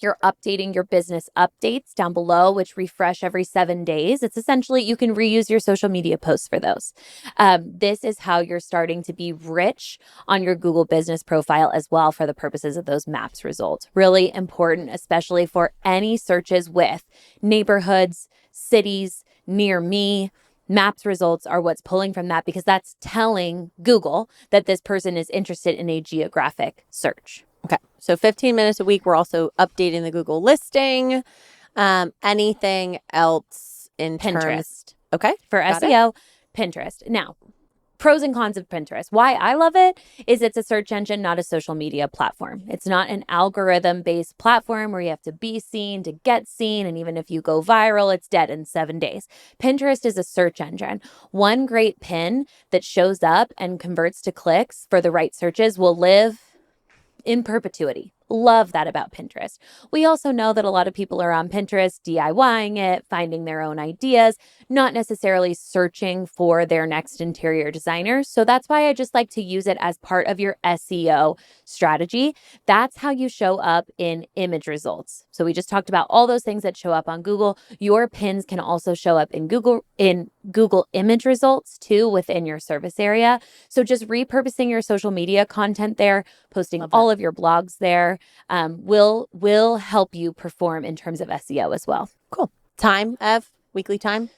You're updating your business updates down below, which refresh every 7 days. It's essentially, you can reuse your social media posts for those. This is how you're starting to be rich on your Google business profile as well for the purposes of those maps results. Really important, especially for any searches with neighborhoods, cities, near me. Maps results are what's pulling from that because that's telling Google that this person is interested in a geographic search. Okay. So 15 minutes a week. We're also updating the Google listing. Anything else in terms? Pinterest. Okay. For SEO, Pinterest. Now, pros and cons of Pinterest. Why I love it is it's a search engine, not a social media platform. It's not an algorithm-based platform where you have to be seen to get seen. And even if you go viral, it's dead in 7 days. Pinterest is a search engine. One great pin that shows up and converts to clicks for the right searches will live in perpetuity. Love that about Pinterest. We also know that a lot of people are on Pinterest DIYing it, finding their own ideas, not necessarily searching for their next interior designer. So that's why I just like to use it as part of your SEO strategy. That's how you show up in image results. So we just talked about all those things that show up on Google. Your pins can also show up in Google image results too within your service area. So just repurposing your social media content there, posting all of your blogs there, will help you perform in terms of SEO as well. Cool. Time, Ev? Weekly time?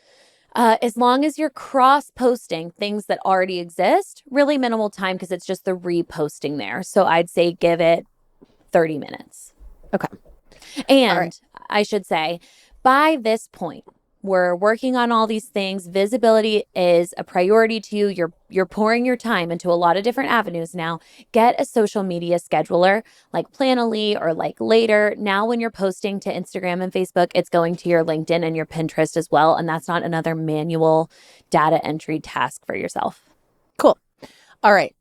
As long as you're cross-posting things that already exist, really minimal time because it's just the reposting there. So I'd say give it 30 minutes. Okay. And I should say, by this point, we're working on all these things. Visibility is a priority to you. You're pouring your time into a lot of different avenues now. Get a social media scheduler like Planoly or like Later. Now when you're posting to Instagram and Facebook, it's going to your LinkedIn and your Pinterest as well. And that's not another manual data entry task for yourself. Cool. All right.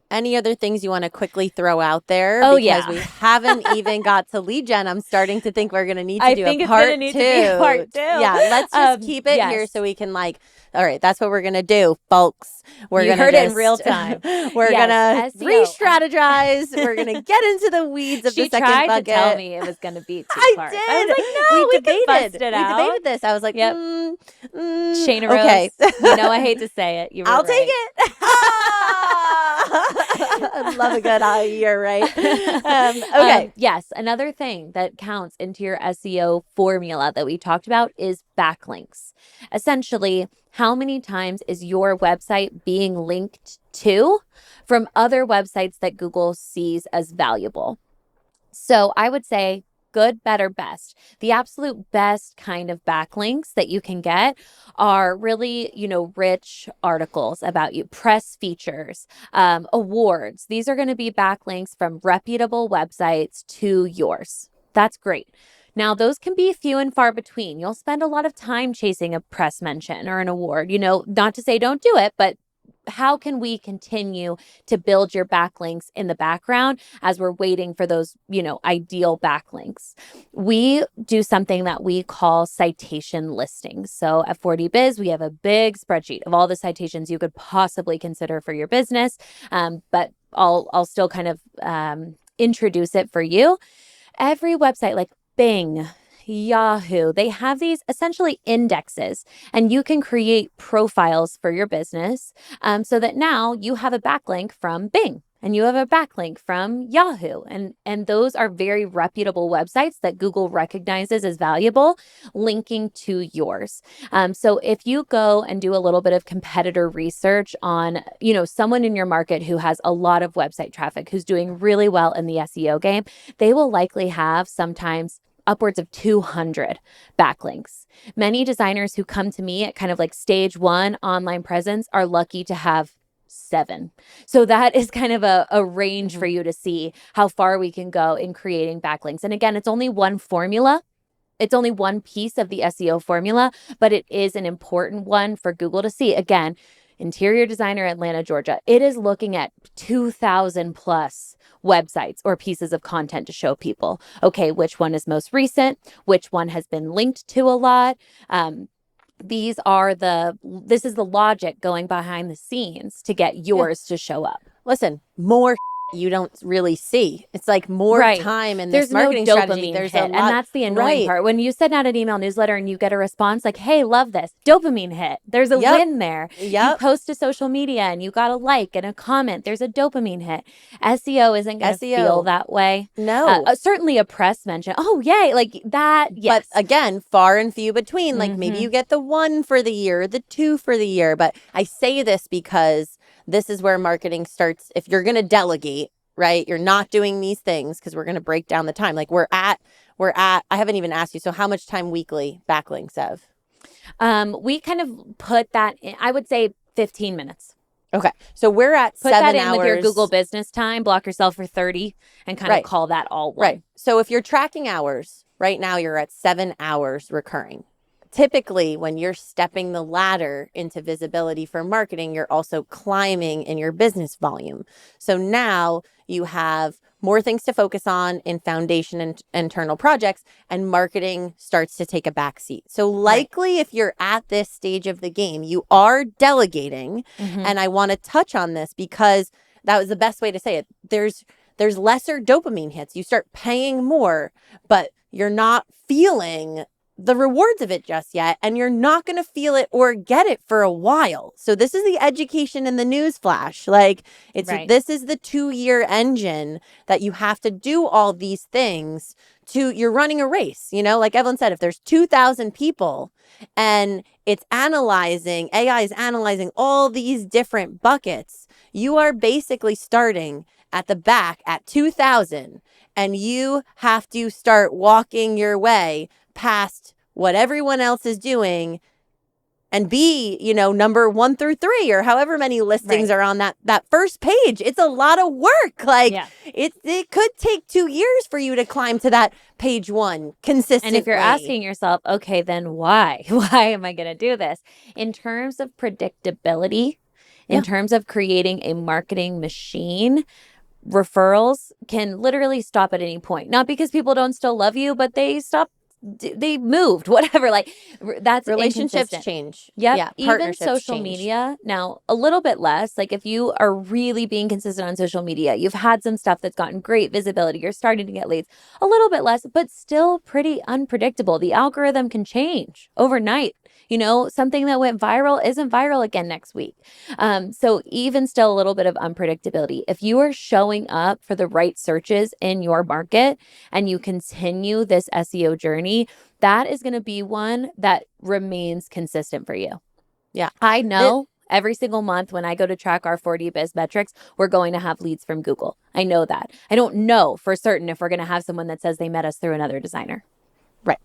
Any other things you want to quickly throw out there? Oh, because we haven't even got to lead gen. I'm starting to think we're going to need to do a part two. Yeah, let's just keep it here so we can all right, that's what we're going to do, folks. You heard it in real time. We're going to re-strategize. We're going to get into the weeds of the second bucket. She tried to tell me it was going to be two parts. I was like, no, we debated it out. We debated this. I was like, Shayna Rose. Okay. I hate to say it. I'll take it. I love a good you're right. Okay. Yes. Another thing that counts into your SEO formula that we talked about is backlinks. Essentially, how many times is your website being linked to from other websites that Google sees as valuable? So I would say good, better, best. The absolute best kind of backlinks that you can get are really, rich articles about you, press features, awards. These are going to be backlinks from reputable websites to yours. That's great. Now, those can be few and far between. You'll spend a lot of time chasing a press mention or an award, not to say don't do it, but how can we continue to build your backlinks in the background as we're waiting for those, ideal backlinks? We do something that we call citation listings. So at 40Biz, we have a big spreadsheet of all the citations you could possibly consider for your business. But I'll still kind of introduce it for you. Every website like Bing, Yahoo, they have these essentially indexes, and you can create profiles for your business so that now you have a backlink from Bing and you have a backlink from Yahoo. And those are very reputable websites that Google recognizes as valuable, linking to yours. So if you go and do a little bit of competitor research on, someone in your market who has a lot of website traffic, who's doing really well in the SEO game, they will likely have sometimes upwards of 200 backlinks. Many designers who come to me at kind of like stage 1 online presence are lucky to have 7. So that is kind of a range for you to see how far we can go in creating backlinks. And again, it's only one formula. It's only one piece of the SEO formula, but it is an important one for Google to see. Again, interior designer, Atlanta, Georgia. It is looking at 2,000 plus websites or pieces of content to show people, okay, which one is most recent, which one has been linked to a lot. This is the logic going behind the scenes to get yours to show up. Listen, more you don't really see. It's like more Right. time in this There's no marketing strategy. dopamine There's a hit. And lot. that's the annoying Right. part. When you send out an email newsletter and you get a response like, hey, love this, dopamine hit. There's a Yep. win there. You Yep. post to social media and you got a like and a comment. There's a dopamine hit. SEO isn't going to feel SEO. that way. No. Certainly a press mention. Oh, yay. Like that. But Yes. again, far and few between. Like maybe Mm-hmm. you get the 1 for the year, the 2 for the year. But I say this because this is where marketing starts. If you're going to delegate, right? You're not doing these things because we're going to break down the time. Like I haven't even asked you. So how much time weekly backlinks, Ev? We kind of put that in, I would say 15 minutes. Okay. So we're at Put 7 that in hours. with your Google business time, block yourself for 30 and kind of Right. call that all one. Right. So if you're tracking hours, right now you're at 7 hours recurring. Typically, when you're stepping the ladder into visibility for marketing, you're also climbing in your business volume. So now you have more things to focus on in foundation and internal projects, and marketing starts to take a back seat. So likely, if you're at this stage of the game, you are delegating. Mm-hmm. And I want to touch on this because that was the best way to say it. There's lesser dopamine hits. You start paying more, but you're not feeling the rewards of it just yet, and you're not going to feel it or get it for a while. So this is the education in the news flash. Like this is the 2-year engine that you have to do all these things you're running a race, like Evelyn said, if there's 2,000 people and AI is analyzing all these different buckets, you are basically starting at the back at 2,000, and you have to start walking your way past what everyone else is doing and be, number 1 through 3 or however many listings are on that first page. It's a lot of work. Like it could take 2 years for you to climb to that page 1 consistently. And if you're asking yourself, okay, then why? Why am I going to do this? In terms of predictability, in terms of creating a marketing machine, referrals can literally stop at any point. Not because people don't still love you, but they moved, whatever. Like that's relationships change. Yep. Yeah. Even social change. media now a little bit less. Like if you are really being consistent on social media, you've had some stuff that's gotten great visibility. You're starting to get leads a little bit less, but still pretty unpredictable. The algorithm can change overnight. Something that went viral isn't viral again next week. So even still a little bit of unpredictability. If you are showing up for the right searches in your market and you continue this SEO journey, that is going to be one that remains consistent for you. Yeah. I know every single month when I go to track our 40 biz metrics, we're going to have leads from Google. I know that. I don't know for certain if we're going to have someone that says they met us through another designer. Right.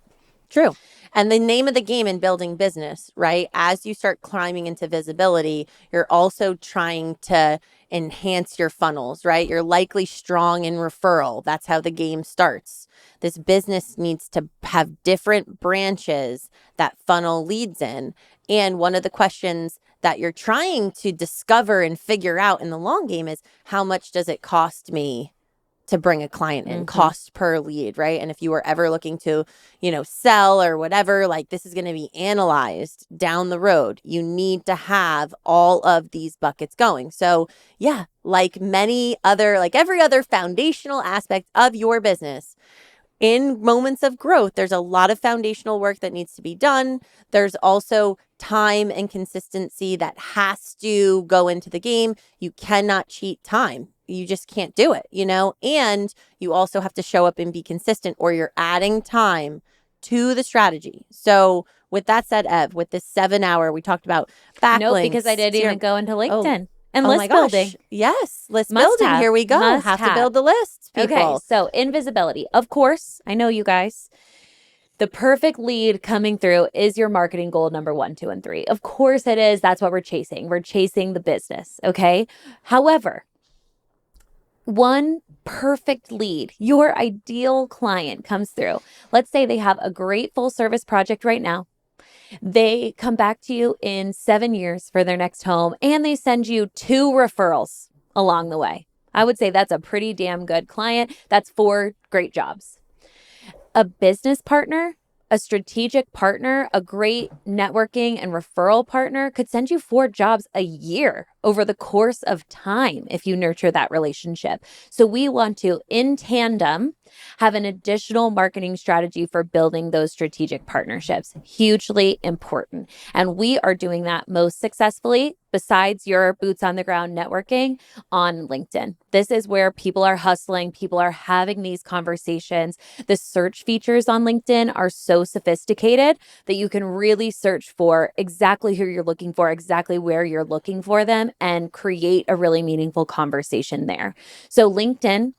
True. And the name of the game in building business, right? As you start climbing into visibility, you're also trying to enhance your funnels, right? You're likely strong in referral. That's how the game starts. This business needs to have different branches that funnel leads in. And one of the questions that you're trying to discover and figure out in the long game is, how much does it cost me to bring a client in, cost per lead, right? And if you were ever looking to, sell or whatever, like this is going to be analyzed down the road. You need to have all of these buckets going. So yeah, like every other foundational aspect of your business, in moments of growth, there's a lot of foundational work that needs to be done. There's also time and consistency that has to go into the game. You cannot cheat time. You just can't do it, and you also have to show up and be consistent, or you're adding time to the strategy. So with that said, Ev, with this 7-hour, we talked about backlinks. No, because I didn't even go into LinkedIn. And oh list my gosh. building. Yes. List building. Here we go. Have to build the lists, people. Okay. So invisibility. Of course, I know you guys. The perfect lead coming through is your marketing goal number 1, 2, and 3. Of course it is. That's what we're chasing. We're chasing the business. Okay. However, one perfect lead, your ideal client comes through. Let's say they have a great full service project right now. They come back to you in 7 years for their next home, and they send you 2 referrals along the way. I would say that's a pretty damn good client. That's 4 great jobs. A business partner, a strategic partner, a great networking and referral partner could send you 4 jobs a year over the course of time if you nurture that relationship. So we want to, in tandem, have an additional marketing strategy for building those strategic partnerships. Hugely important. And we are doing that most successfully, besides your boots on the ground networking, on LinkedIn. This is where people are hustling, people are having these conversations. The search features on LinkedIn are so sophisticated that you can really search for exactly who you're looking for, exactly where you're looking for them, and create a really meaningful conversation there. So LinkedIn,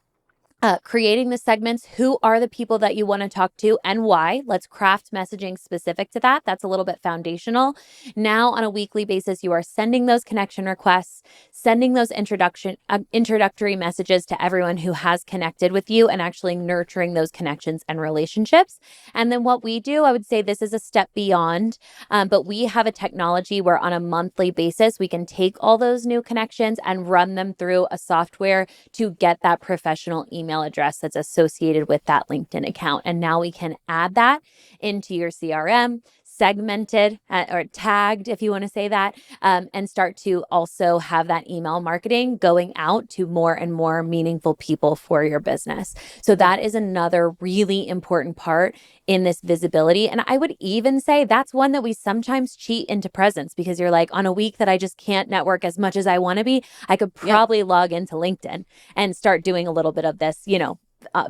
creating the segments, who are the people that you want to talk to and why. Let's craft messaging specific to that. That's a little bit foundational. Now, on a weekly basis, you are sending those connection requests, sending those introductory messages to everyone who has connected with you, and actually nurturing those connections and relationships. And then what we do, I would say this is a step beyond, but we have a technology where on a monthly basis, we can take all those new connections and run them through a software to get that professional email address that's associated with that LinkedIn account. And now we can add that into your CRM, segmented or tagged, if you want to say that, and start to also have that email marketing going out to more and more meaningful people for your business. So that is another really important part in this visibility. And I would even say that's one that we sometimes cheat into presence, because you're like, on a week that I just can't network as much as I want to be, I could probably log into LinkedIn and start doing a little bit of this,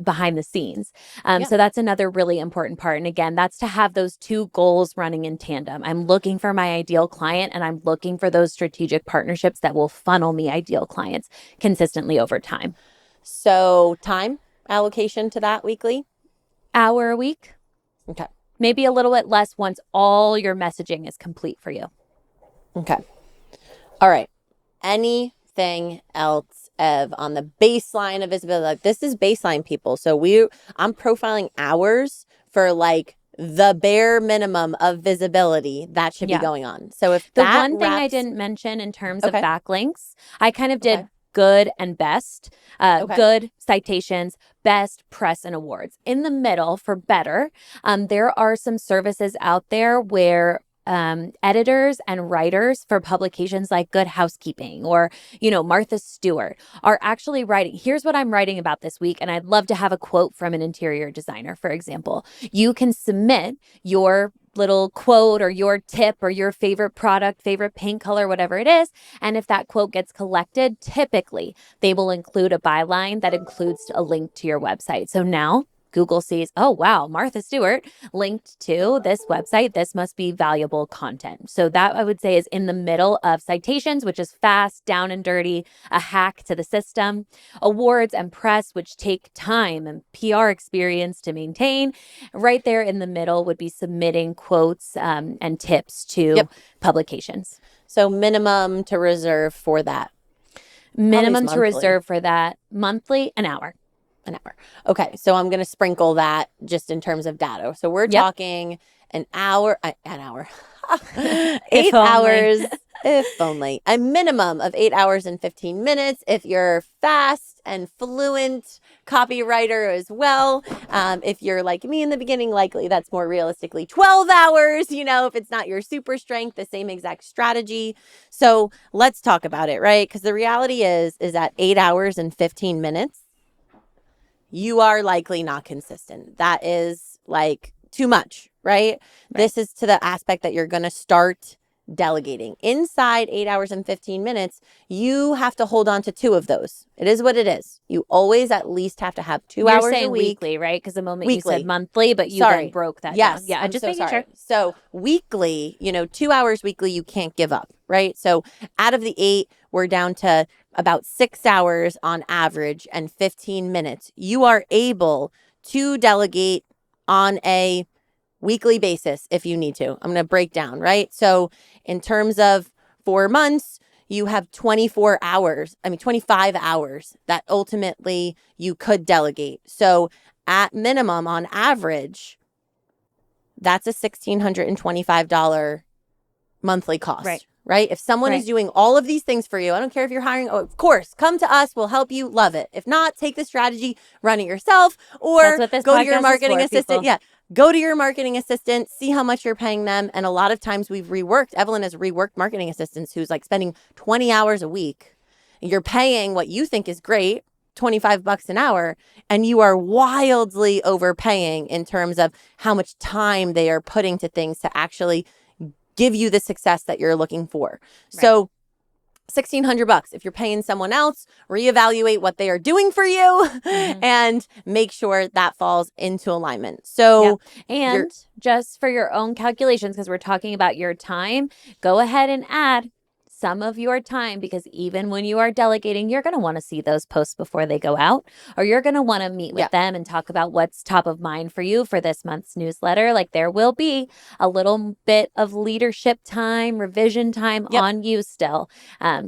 behind the scenes. So that's another really important part. And again, that's to have those two goals running in tandem. I'm looking for my ideal client, and I'm looking for those strategic partnerships that will funnel me ideal clients consistently over time. So time allocation to that weekly? Hour a week. Okay. Maybe a little bit less once all your messaging is complete for you. Okay. All right. Anything else, Ev, on the baseline of visibility? Like, this is baseline, people. So I'm profiling hours for like the bare minimum of visibility that should be going on. So if the one thing I didn't mention in terms of backlinks, I kind of did good and best, good citations, best press and awards. In the middle for better, there are some services out there where editors and writers for publications like Good Housekeeping or, Martha Stewart are actually writing. Here's what I'm writing about this week. And I'd love to have a quote from an interior designer, for example. You can submit your little quote or your tip or your favorite product, favorite paint color, whatever it is. And if that quote gets collected, typically they will include a byline that includes a link to your website. So now Google sees, oh, wow, Martha Stewart linked to this website. This must be valuable content. So that I would say is in the middle of citations, which is fast, down and dirty, a hack to the system. Awards and press, which take time and PR experience to maintain. Right there in the middle would be submitting quotes and tips to publications. So minimum to reserve for that. Minimum to reserve for that monthly, an hour. An hour. Okay. So I'm going to sprinkle that just in terms of data. So we're talking an hour, 8 hours, if only. A minimum of 8 hours and 15 minutes. If you're fast and fluent copywriter as well. If you're like me in the beginning, likely that's more realistically 12 hours, if it's not your super strength, the same exact strategy. So let's talk about it, right? Because the reality is at 8 hours and 15 minutes, you are likely not consistent. That is like too much, right? This is to the aspect that you're going to start delegating. Inside 8 hours and 15 minutes, you have to hold on to 2 of those. It is what it is. You always at least have to have 2 hours a week. Weekly, right? Because the moment you said monthly, but you then broke that down. Yeah, I'm just so making sure. So weekly, 2 hours weekly, you can't give up, right? So out of the 8, we're down to about 6 hours on average and 15 minutes. You are able to delegate on a weekly basis if you need to. I'm going to break down, right? So in terms of 4 months, you have 25 hours that ultimately you could delegate. So at minimum, on average, that's a $1,625 monthly cost. Right? If someone is doing all of these things for you, I don't care if you're hiring, of course, come to us. We'll help you. Love it. If not, take the strategy, run it yourself, or go to your marketing assistant. Yeah. go to your marketing assistant, see how much you're paying them. And a lot of times Evelyn has reworked marketing assistants who's like spending 20 hours a week. You're paying what you think is great, $25 an hour, and you are wildly overpaying in terms of how much time they are putting to things to actually give you the success that you're looking for. Right. So $1,600. If you're paying someone else, reevaluate what they are doing for you and make sure that falls into alignment. So, and just for your own calculations, because we're talking about your time, go ahead and add some of your time, because even when you are delegating, you're going to want to see those posts before they go out, or you're going to want to meet with them and talk about what's top of mind for you for this month's newsletter. Like, there will be a little bit of leadership time, revision time on you still.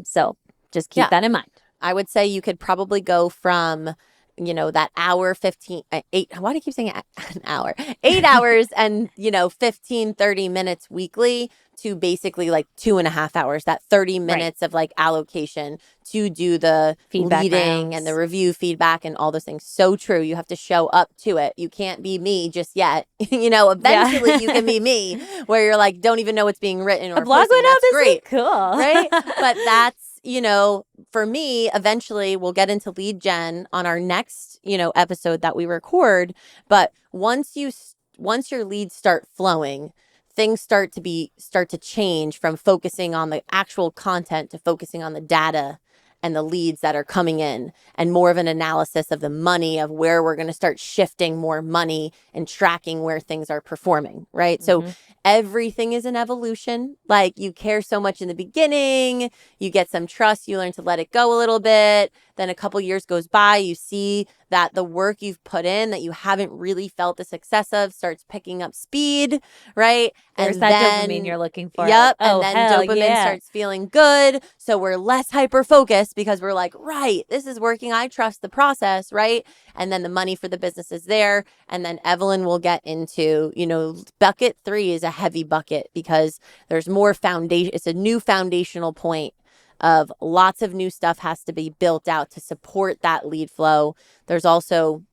So just keep that in mind. I would say you could probably go from, that hour, 15, 8, why do I keep saying an hour? 8 hours and, 15, 30 minutes weekly to basically like 2.5 hours, that 30 minutes of like allocation to do the feedback leading rounds and the review feedback and all those things. So true. You have to show up to it. You can't be me just yet. Eventually you can be me where you're like, don't even know what's being written or a blog went out this week. Cool. Right? But that's, for me, eventually we'll get into lead gen on our next, episode that we record. But once your leads start flowing, things start to change from focusing on the actual content to focusing on the data and the leads that are coming in, and more of an analysis of the money, of where we're going to start shifting more money and tracking where things are performing, right? So everything is an evolution. Like, you care so much in the beginning, you get some trust, you learn to let it go a little bit. Then a couple years goes by, you see that the work you've put in that you haven't really felt the success of starts picking up speed, right? There's that dopamine you're looking for. Yep. And then dopamine starts feeling good. So we're less hyper-focused because we're like, right, this is working. I trust the process, right? And then the money for the business is there. And then Evelyn will get into, bucket 3 is a heavy bucket because there's more foundation. It's a new foundational point of lots of new stuff has to be built out to support that lead flow. There's also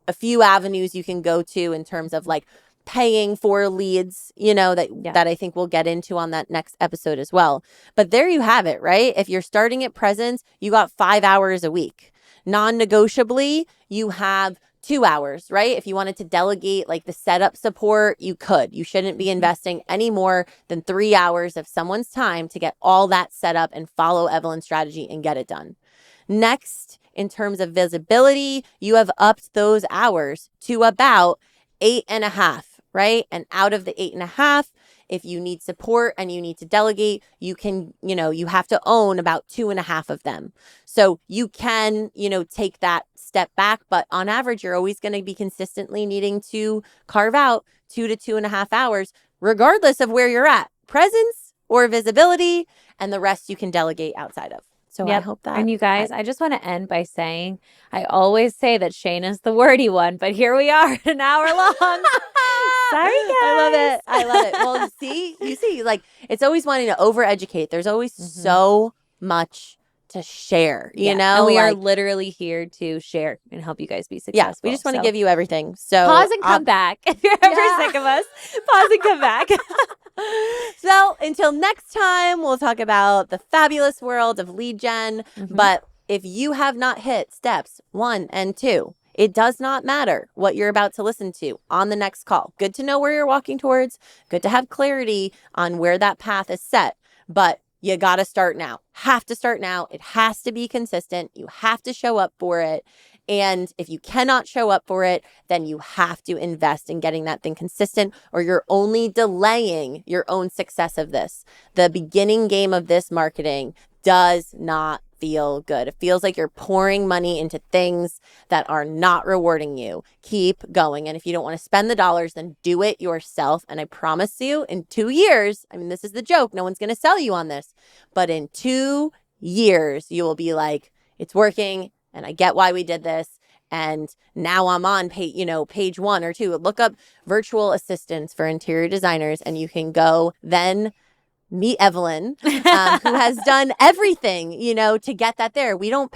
a few avenues you can go to in terms of like paying for leads, that I think we'll get into on that next episode as well. But there you have it, right? If you're starting at presence, you got 5 hours a week. Non-negotiably, you have 2 hours, right? If you wanted to delegate like the setup support, you could. You shouldn't be investing any more than 3 hours of someone's time to get all that set up and follow Evelyn's strategy and get it done. Next, in terms of visibility, you have upped those hours to about 8.5, right? And out of the 8.5, if you need support and you need to delegate, you can, you have to own about 2.5 of them. So you can, take that step back, but on average, you're always going to be consistently needing to carve out 2 to 2.5 hours, regardless of where you're at, presence or visibility, and the rest you can delegate outside of. So I hope that. And you guys, I just want to end by saying, I always say that Shayna's the wordy one, but here we are, an hour long. Sorry, guys. I love it. Well, you see, like, it's always wanting to overeducate. There's always so much to share, you know? And we are literally here to share and help you guys be successful. Yeah, we just want to give you everything. So pause and come back. If you're ever sick of us, pause and come back. So until next time, we'll talk about the fabulous world of lead gen. But if you have not hit steps 1 and 2, it does not matter what you're about to listen to on the next call. Good to know where you're walking towards. Good to have clarity on where that path is set. But you got to start now. Have to start now. It has to be consistent. You have to show up for it. And if you cannot show up for it, then you have to invest in getting that thing consistent, or you're only delaying your own success of this. The beginning game of this marketing does not feel good. It feels like you're pouring money into things that are not rewarding you. Keep going. And if you don't want to spend the dollars, then do it yourself. And I promise you, in 2 years, I mean, this is the joke. No one's going to sell you on this. But in 2 years, you will be like, it's working. And I get why we did this. And now I'm on page 1 or 2. Look up virtual assistants for interior designers, and you can go then meet Evelyn, who has done everything, to get that there. We don't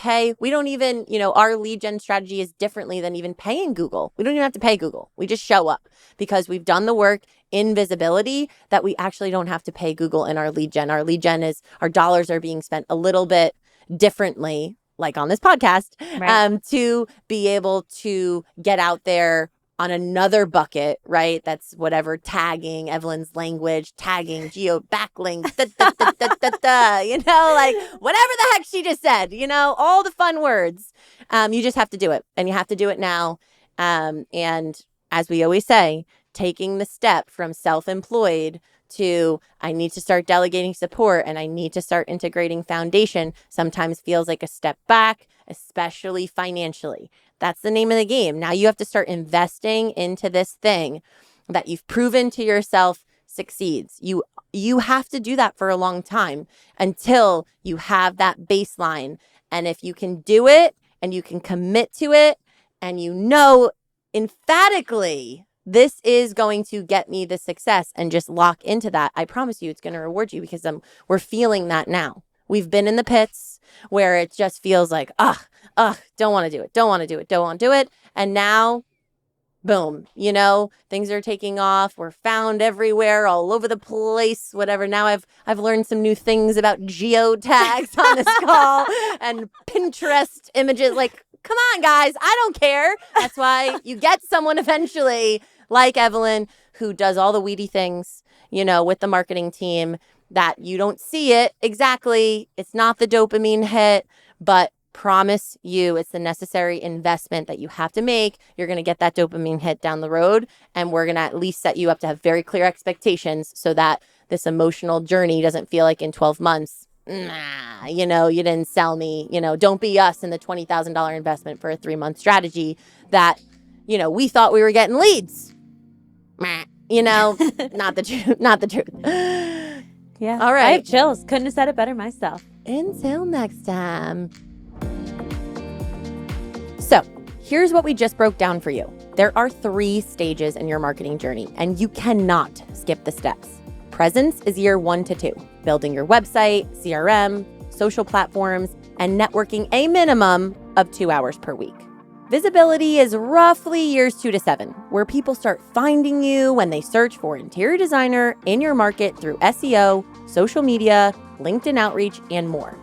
even, our lead gen strategy is differently than even paying Google. We don't even have to pay Google. We just show up because we've done the work in visibility that we actually don't have to pay Google in our lead gen. Our lead gen is our dollars are being spent a little bit differently, like on this podcast, Right. to be able to get out there on another bucket, right? That's whatever tagging, Evelyn's language, tagging, geo backlinks, like whatever the heck she just said, all the fun words. You just have to do it, and you have to do it now. And as we always say, taking the step from self-employed to I need to start delegating support and I need to start integrating foundation sometimes feels like a step back, especially financially. That's the name of the game. Now you have to start investing into this thing that you've proven to yourself succeeds. You have to do that for a long time until you have that baseline. And if you can do it and you can commit to it and emphatically this is going to get me the success and just lock into that, I promise you it's going to reward you because we're feeling that now. We've been in the pits where it just feels like, don't want to do it, don't want to do it, don't want to do it. And now, boom, things are taking off. We're found everywhere, all over the place, whatever. Now I've learned some new things about geotags on this call and Pinterest images. Like, come on, guys, I don't care. That's why you get someone eventually like Evelyn who does all the weedy things, with the marketing team that you don't see it exactly. It's not the dopamine hit, but promise you it's the necessary investment that you have to make. You're going to get that dopamine hit down the road, and we're going to at least set you up to have very clear expectations so that this emotional journey doesn't feel like in 12 months, you didn't sell me, don't be us in the $20,000 investment for a 3-month strategy that, we thought we were getting leads. Not the truth. Yeah. All right. I have chills. Couldn't have said it better myself. Until next time. So here's what we just broke down for you. There are 3 stages in your marketing journey, and you cannot skip the steps. Presence is year 1 to 2, building your website, CRM, social platforms, and networking a minimum of 2 hours per week. Visibility is roughly years 2 to 7, where people start finding you when they search for interior designer in your market through SEO, social media, LinkedIn outreach, and more.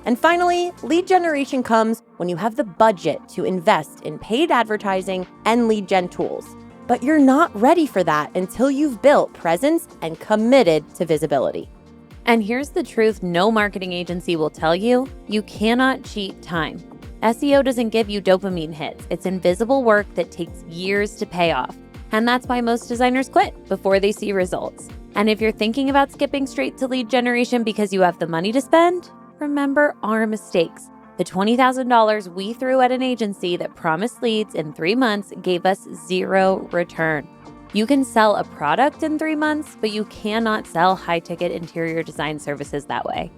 And finally, lead generation comes when you have the budget to invest in paid advertising and lead gen tools. But you're not ready for that until you've built presence and committed to visibility. And here's the truth no marketing agency will tell you: you cannot cheat time. SEO doesn't give you dopamine hits. It's invisible work that takes years to pay off. And that's why most designers quit before they see results. And if you're thinking about skipping straight to lead generation because you have the money to spend, remember our mistakes. The $20,000 we threw at an agency that promised leads in 3 months gave us 0 return. You can sell a product in 3 months, but you cannot sell high-ticket interior design services that way.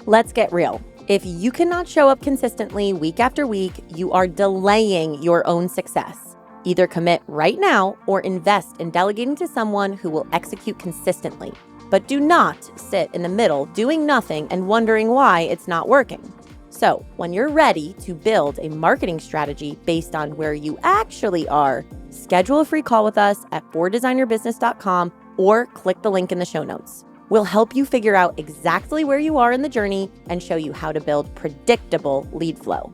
Let's get real. If you cannot show up consistently week after week, you are delaying your own success. Either commit right now or invest in delegating to someone who will execute consistently. But do not sit in the middle doing nothing and wondering why it's not working. So when you're ready to build a marketing strategy based on where you actually are, schedule a free call with us at fordesignerbusiness.com or click the link in the show notes. We'll help you figure out exactly where you are in the journey and show you how to build predictable lead flow.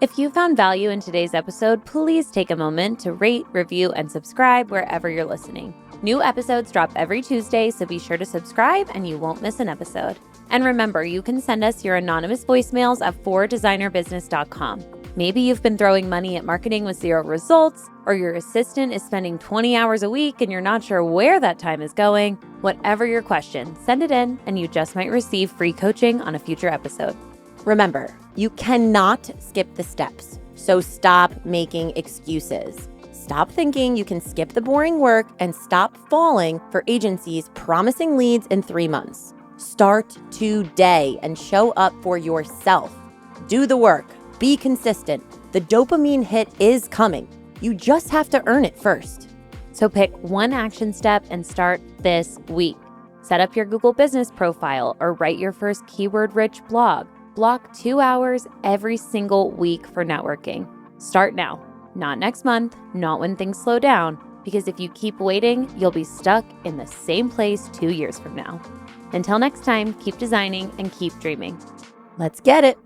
If you found value in today's episode, please take a moment to rate, review, and subscribe wherever you're listening. New episodes drop every Tuesday, so be sure to subscribe and you won't miss an episode. And remember, you can send us your anonymous voicemails at fordesignerbusiness.com. Maybe you've been throwing money at marketing with 0 results, or your assistant is spending 20 hours a week and you're not sure where that time is going. Whatever your question, send it in and you just might receive free coaching on a future episode. Remember, you cannot skip the steps, so stop making excuses. Stop thinking you can skip the boring work and stop falling for agencies promising leads in 3 months. Start today and show up for yourself. Do the work. Be consistent. The dopamine hit is coming. You just have to earn it first. So pick one action step and start this week. Set up your Google business profile or write your first keyword-rich blog. Block 2 hours every single week for networking. Start now, not next month, not when things slow down, because if you keep waiting, you'll be stuck in the same place 2 years from now. Until next time, keep designing and keep dreaming. Let's get it.